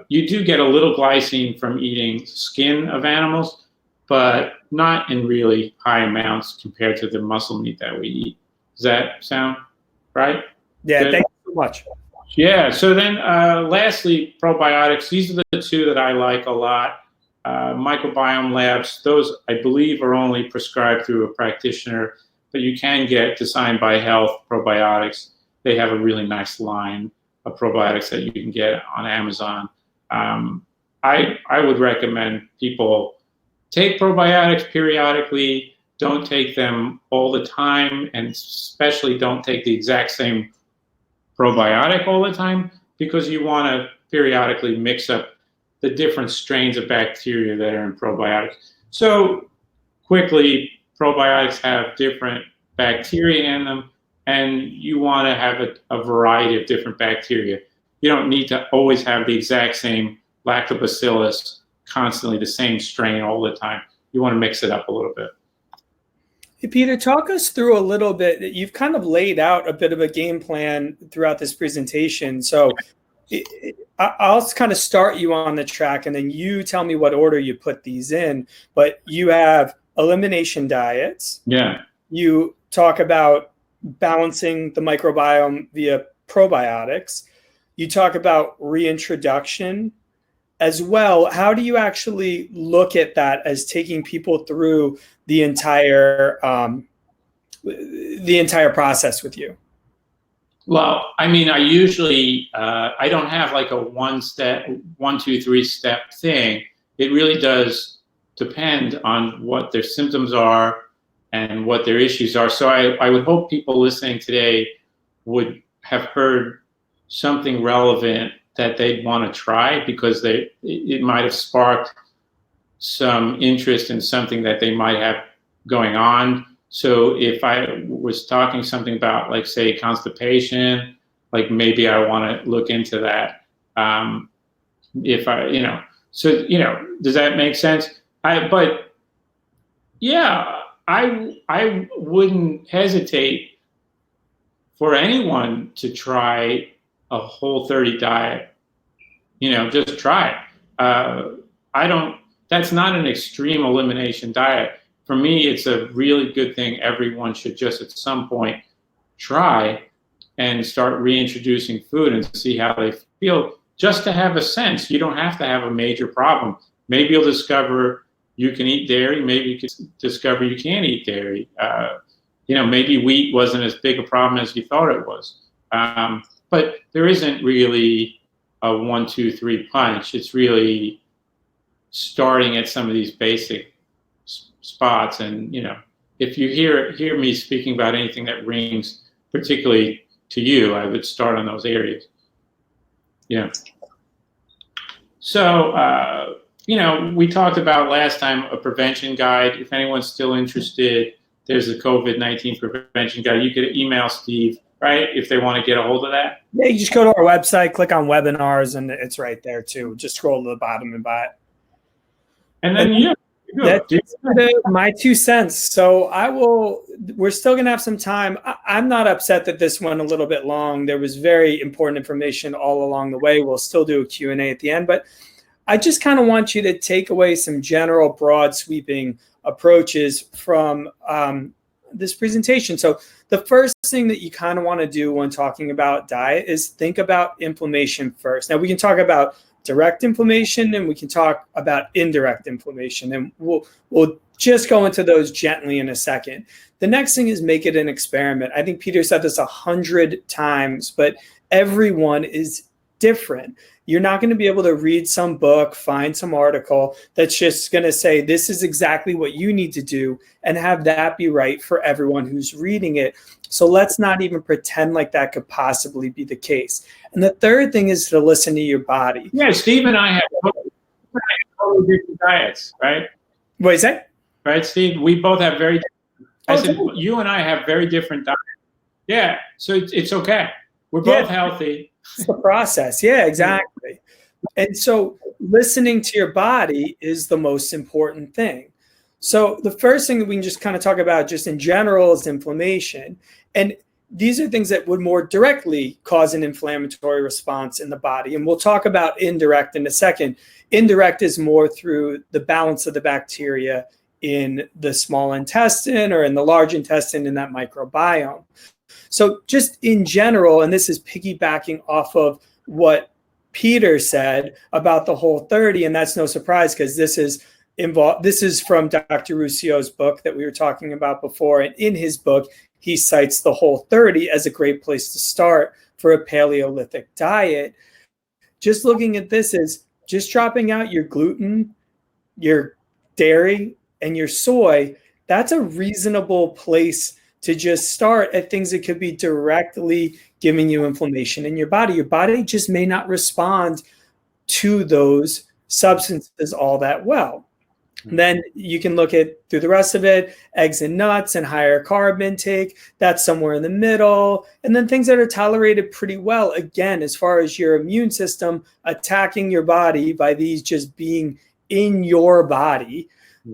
You do get a little glycine from eating skin of animals, but not in really high amounts compared to the muscle meat that we eat. Does that sound right? Yeah, Good. thank you so much. Yeah, so then lastly, probiotics. These are the two that I like a lot. Microbiome Labs, those I believe are only prescribed through a practitioner, but you can get Designed by Health probiotics. They have a really nice line of probiotics that you can get on Amazon. I would recommend people take probiotics periodically. Don't take them all the time, and especially don't take the exact same probiotic all the time, because you want to periodically mix up the different strains of bacteria that are in probiotics. So quickly, probiotics have different bacteria in them, and you want to have a variety of different bacteria. You don't need to always have the exact same lactobacillus, constantly the same strain all the time. You want to mix it up a little bit. Hey, Peter, talk us through a little bit. You've kind of laid out a bit of a game plan throughout this presentation. So I'll kind of start you on the track, and then you tell me what order you put these in. But you have elimination diets. Yeah. You talk about balancing the microbiome via probiotics. You talk about reintroduction as well. How do you actually look at that as taking people through the entire process with you? Well, I mean, I usually I don't have like a 1, 2, 3 step thing. It really does depend on what their symptoms are and what their issues are. So I would hope people listening today would have heard something relevant that they'd want to try, because it might have sparked some interest in something that they might have going on. So if I was talking something about, like, say, constipation, like maybe I want to look into that. If I, does that make sense? But yeah, I wouldn't hesitate for anyone to try a Whole30 diet. Just try it. That's not an extreme elimination diet. For me, it's a really good thing everyone should just at some point try and start reintroducing food and see how they feel, just to have a sense. You don't have to have a major problem. Maybe you'll discover you can eat dairy. Maybe you can discover you can't eat dairy. Maybe wheat wasn't as big a problem as you thought it was. But there isn't really a 1, 2, 3 punch. It's really starting at some of these basic spots. And if you hear me speaking about anything that rings particularly to you, I would start on those areas. Yeah. So we talked about last time a prevention guide. If anyone's still interested, there's a COVID-19 prevention guide. You could email Steve, right, if they want to get a hold of that. Yeah, you just go to our website, click on webinars, and it's right there too. Just scroll to the bottom and buy it. And then that's my 2 cents. So we're still going to have some time. I'm not upset that this went a little bit long. There was very important information all along the way. We'll still do a Q&A at the end, but I just kind of want you to take away some general, broad, sweeping approaches from this presentation. So the first thing that you kind of want to do when talking about diet is think about inflammation first. Now, we can talk about direct inflammation and we can talk about indirect inflammation, and we'll just go into those gently in a second. The next thing is make it an experiment. I think Peter said this 100 times, but everyone is different. You're not going to be able to read some book, find some article that's just going to say this is exactly what you need to do and have that be right for everyone who's reading it. So let's not even pretend like that could possibly be the case. And the third thing is to listen to your body. Yeah, Steve and I have totally different diets, right? What is that? Right, Steve? We both have very you and I have very different diets. Yeah, so it's okay. We're both healthy. It's the process. Yeah, exactly. And so listening to your body is the most important thing. So the first thing that we can just kind of talk about just in general is inflammation. And these are things that would more directly cause an inflammatory response in the body. And we'll talk about indirect in a second. Indirect is more through the balance of the bacteria in the small intestine or in the large intestine in that microbiome. So just in general, and this is piggybacking off of what Peter said about the Whole30, and that's no surprise because this is from Dr. Ruscio's book that we were talking about before. And in his book, he cites the Whole30 as a great place to start for a Paleolithic diet. Just looking at this is just dropping out your gluten, your dairy, and your soy, that's a reasonable place to just start at things that could be directly giving you inflammation in your body. Your body just may not respond to those substances all that well. Then you can look at through the rest of it, eggs and nuts and higher carb intake. That's somewhere in the middle. And then things that are tolerated pretty well. Again, as far as your immune system attacking your body by these just being in your body,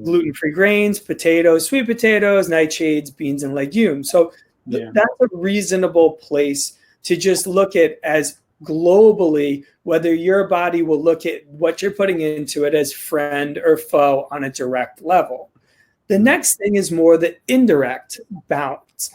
gluten-free grains, potatoes, sweet potatoes, nightshades, beans, and legumes. So that's a reasonable place to just look at as globally, whether your body will look at what you're putting into it as friend or foe on a direct level. The next thing is more the indirect balance.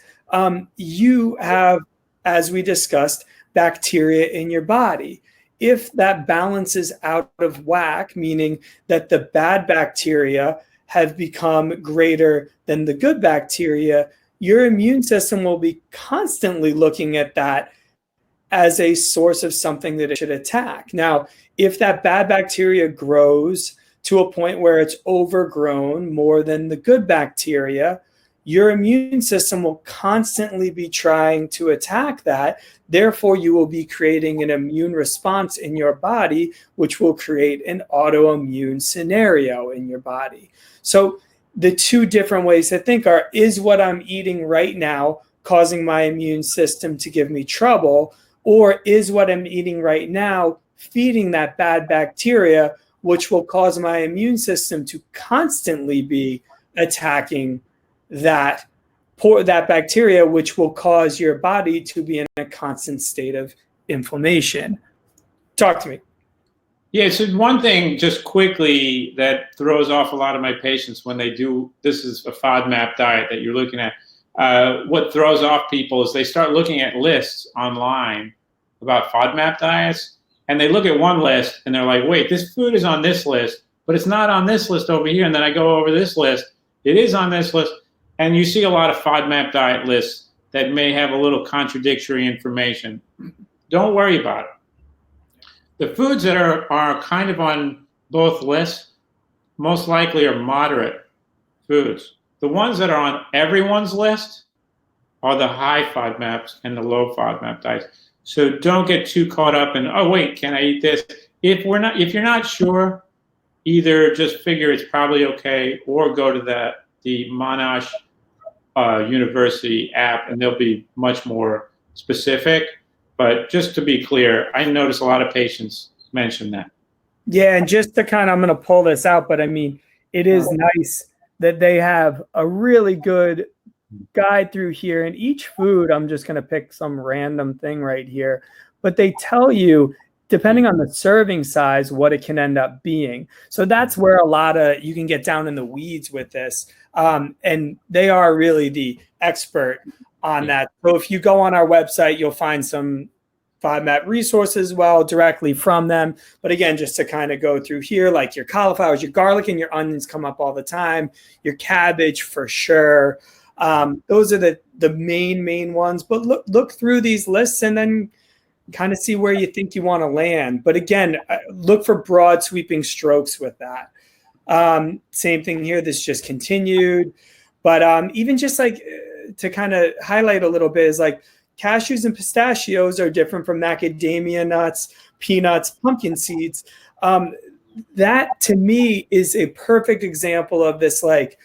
You have, as we discussed, bacteria in your body. If that balance is out of whack, meaning that the bad bacteria have become greater than the good bacteria, your immune system will be constantly looking at that as a source of something that it should attack. Now, if that bad bacteria grows to a point where it's overgrown more than the good bacteria, your immune system will constantly be trying to attack that. Therefore, you will be creating an immune response in your body, which will create an autoimmune scenario in your body. So the two different ways to think are, is what I'm eating right now causing my immune system to give me trouble? Or is what I'm eating right now feeding that bad bacteria, which will cause my immune system to constantly be attacking that bacteria, which will cause your body to be in a constant state of inflammation? Talk to me. Yeah, so one thing just quickly that throws off a lot of my patients when they do, this is a FODMAP diet that you're looking at. What throws off people is they start looking at lists online about FODMAP diets, and they look at one list and they're like, wait, this food is on this list, but it's not on this list over here. And then I go over this list, it is on this list. And you see a lot of FODMAP diet lists that may have a little contradictory information. Don't worry about it. The foods that are kind of on both lists most likely are moderate foods. The ones that are on everyone's list are the high FODMAPs and the low FODMAP diets. So don't get too caught up in, oh wait, can I eat this? If you're not sure, either just figure it's probably okay, or go to the Monash University app, and they'll be much more specific. But just to be clear, I notice a lot of patients mention that. Yeah, and just to kind of, I'm going to pull this out, but I mean, it is nice that they have a really good guide through here. And each food, I'm just going to pick some random thing right here, but they tell you, depending on the serving size, what it can end up being. So that's where a lot of, you can get down in the weeds with this. And they are really the expert on that. So if you go on our website, you'll find some FODMAP resources directly from them. But again, just to kind of go through here, like your cauliflowers, your garlic and your onions come up all the time, your cabbage for sure. Those are the main ones. But look through these lists and then kind of see where you think you want to land. But again, look for broad sweeping strokes with that. Same thing here. This just continued. But even just like to kind of highlight a little bit is like cashews and pistachios are different from macadamia nuts, peanuts, pumpkin seeds. That to me is a perfect example of this, like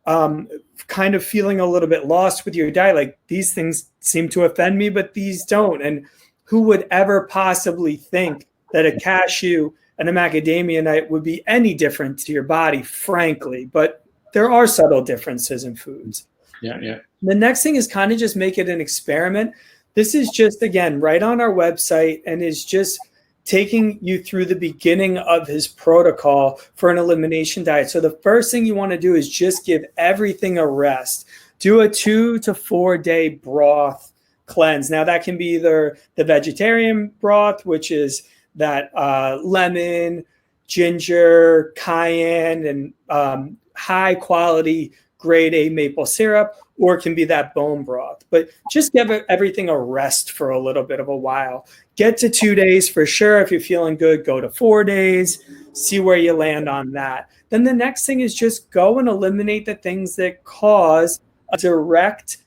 kind of feeling a little bit lost with your diet. Like these things seem to offend me, but these don't. And who would ever possibly think that a cashew and a macadamia nut would be any different to your body, frankly? But there are subtle differences in foods. Yeah. The next thing is kind of just make it an experiment. This is just, again, right on our website, and is just taking you through the beginning of his protocol for an elimination diet. So the first thing you want to do is just give everything a rest. Do a 2 to 4 day broth cleanse. Now that can be either the vegetarian broth, which is that lemon, ginger, cayenne, and high quality grade A maple syrup, or it can be that bone broth. But just give everything a rest for a little bit of a while. Get to 2 days for sure. If you're feeling good, go to 4 days, see where you land on that. Then the next thing is just go and eliminate the things that cause a direct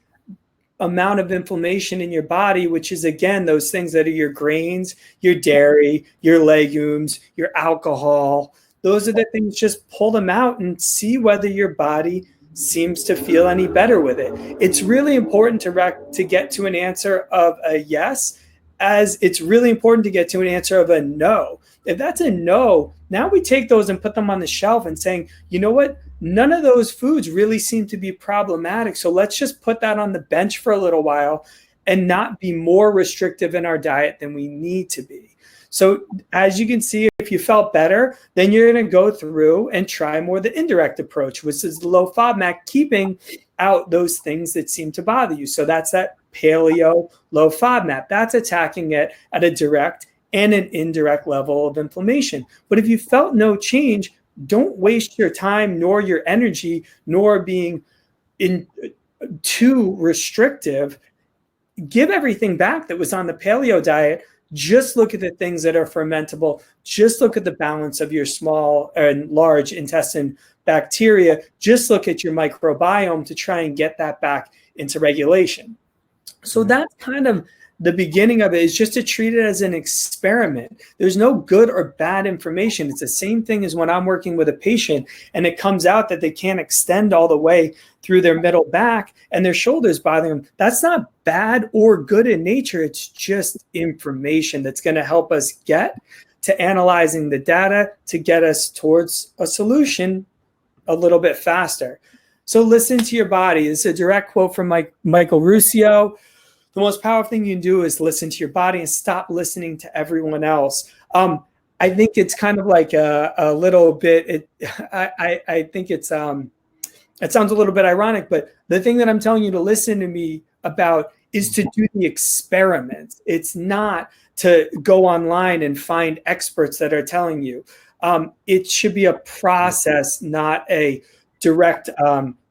amount of inflammation in your body, which is, again, those things that are your grains, your dairy, your legumes, your alcohol. Those are the things. Just pull them out and see whether your body seems to feel any better with it. It's really important to get to an answer of a yes, as it's really important to get to an answer of a no. If that's a no, now we take those and put them on the shelf and saying, you know what? None of those foods really seem to be problematic. So let's just put that on the bench for a little while and not be more restrictive in our diet than we need to be. So as you can see, if you felt better, then you're going to go through and try more the indirect approach, which is the low FODMAP, keeping out those things that seem to bother you. So that's that paleo low FODMAP. That's attacking it at a direct and an indirect level of inflammation. But if you felt no change, don't waste your time nor your energy nor being too restrictive. Give everything back that was on the paleo diet. Just look at the things that are fermentable. Just look at the balance of your small and large intestine bacteria. Just look at your microbiome to try and get that back into regulation. So that's kind of the beginning of it, is just to treat it as an experiment. There's no good or bad information. It's the same thing as when I'm working with a patient and it comes out that they can't extend all the way through their middle back and their shoulders bothering them. That's not bad or good in nature. It's just information that's going to help us get to analyzing the data to get us towards a solution a little bit faster. So listen to your body. This is a direct quote from Michael Ruscio. The most powerful thing you can do is listen to your body and stop listening to everyone else. I think it's kind of like a little bit, I think it sounds a little bit ironic, but the thing that I'm telling you to listen to me about is to do the experiments. It's not to go online and find experts that are telling you. It should be a process, not a direct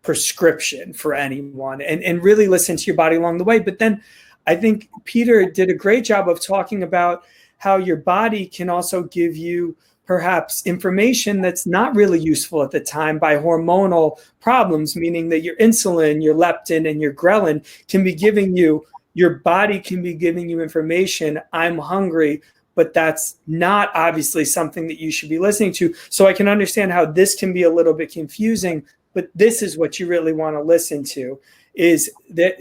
prescription for anyone, and really listen to your body along the way. But then I think Peter did a great job of talking about how your body can also give you perhaps information that's not really useful at the time by hormonal problems, meaning that your insulin, your leptin, and your ghrelin can be giving you, your body can be giving you information, I'm hungry, but that's not obviously something that you should be listening to. So I can understand how this can be a little bit confusing, but this is what you really want to listen to, is that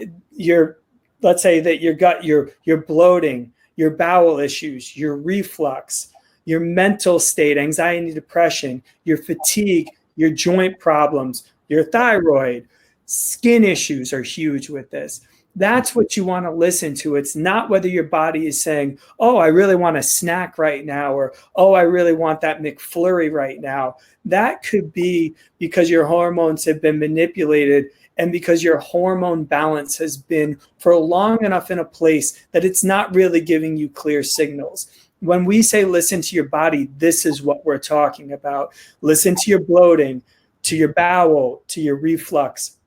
let's say that your gut, your bloating, your bowel issues, your reflux, your mental state, anxiety, depression, your fatigue, your joint problems, your thyroid, skin issues are huge with this. That's what you want to listen to. It's not whether your body is saying, oh, I really want a snack right now, or, oh, I really want that McFlurry right now. That could be because your hormones have been manipulated and because your hormone balance has been for long enough in a place that it's not really giving you clear signals. When we say listen to your body, this is what we're talking about. Listen to your bloating, to your bowel, to your reflux,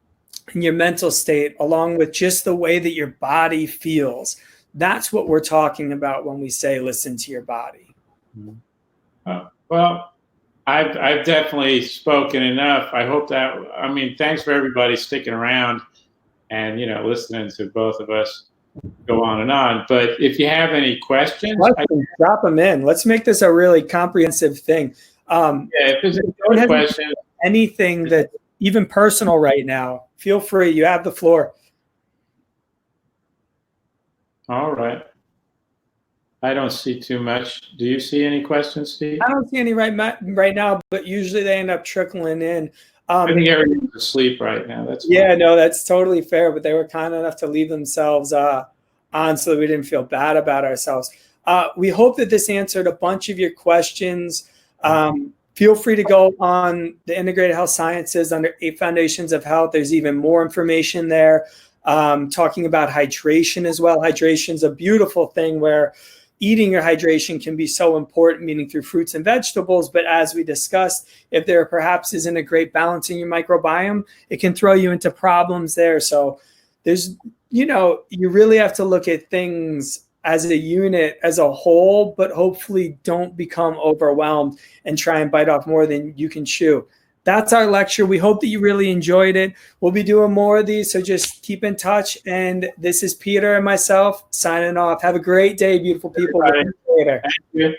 and your mental state, along with just the way that your body feels. That's what we're talking about when we say listen to your body. Well, I've definitely spoken enough. I hope that, thanks for everybody sticking around and, listening to both of us go on and on. But if you have any questions, drop them in. Let's make this a really comprehensive thing. If there's a question, anything that even personal right now, feel free. You have the floor. All right. I don't see too much. Do you see any questions, Steve? I don't see any right now, but usually they end up trickling in. I think everyone's asleep right now. That's fine. No, that's totally fair. But they were kind enough to leave themselves on so that we didn't feel bad about ourselves. We hope that this answered a bunch of your questions. Feel free to go on the Integrated Health Sciences under 8 Foundations of Health. There's even more information there, talking about hydration as well. Hydration is a beautiful thing where eating your hydration can be so important, meaning through fruits and vegetables. But as we discussed, if there perhaps isn't a great balance in your microbiome, it can throw you into problems there. So there's, you really have to look at things as a unit, as a whole, but hopefully don't become overwhelmed and try and bite off more than you can chew. That's our lecture. We hope that you really enjoyed it. We'll be doing more of these, so just keep in touch. And this is Peter and myself signing off. Have a great day, beautiful people. Later. Thank you.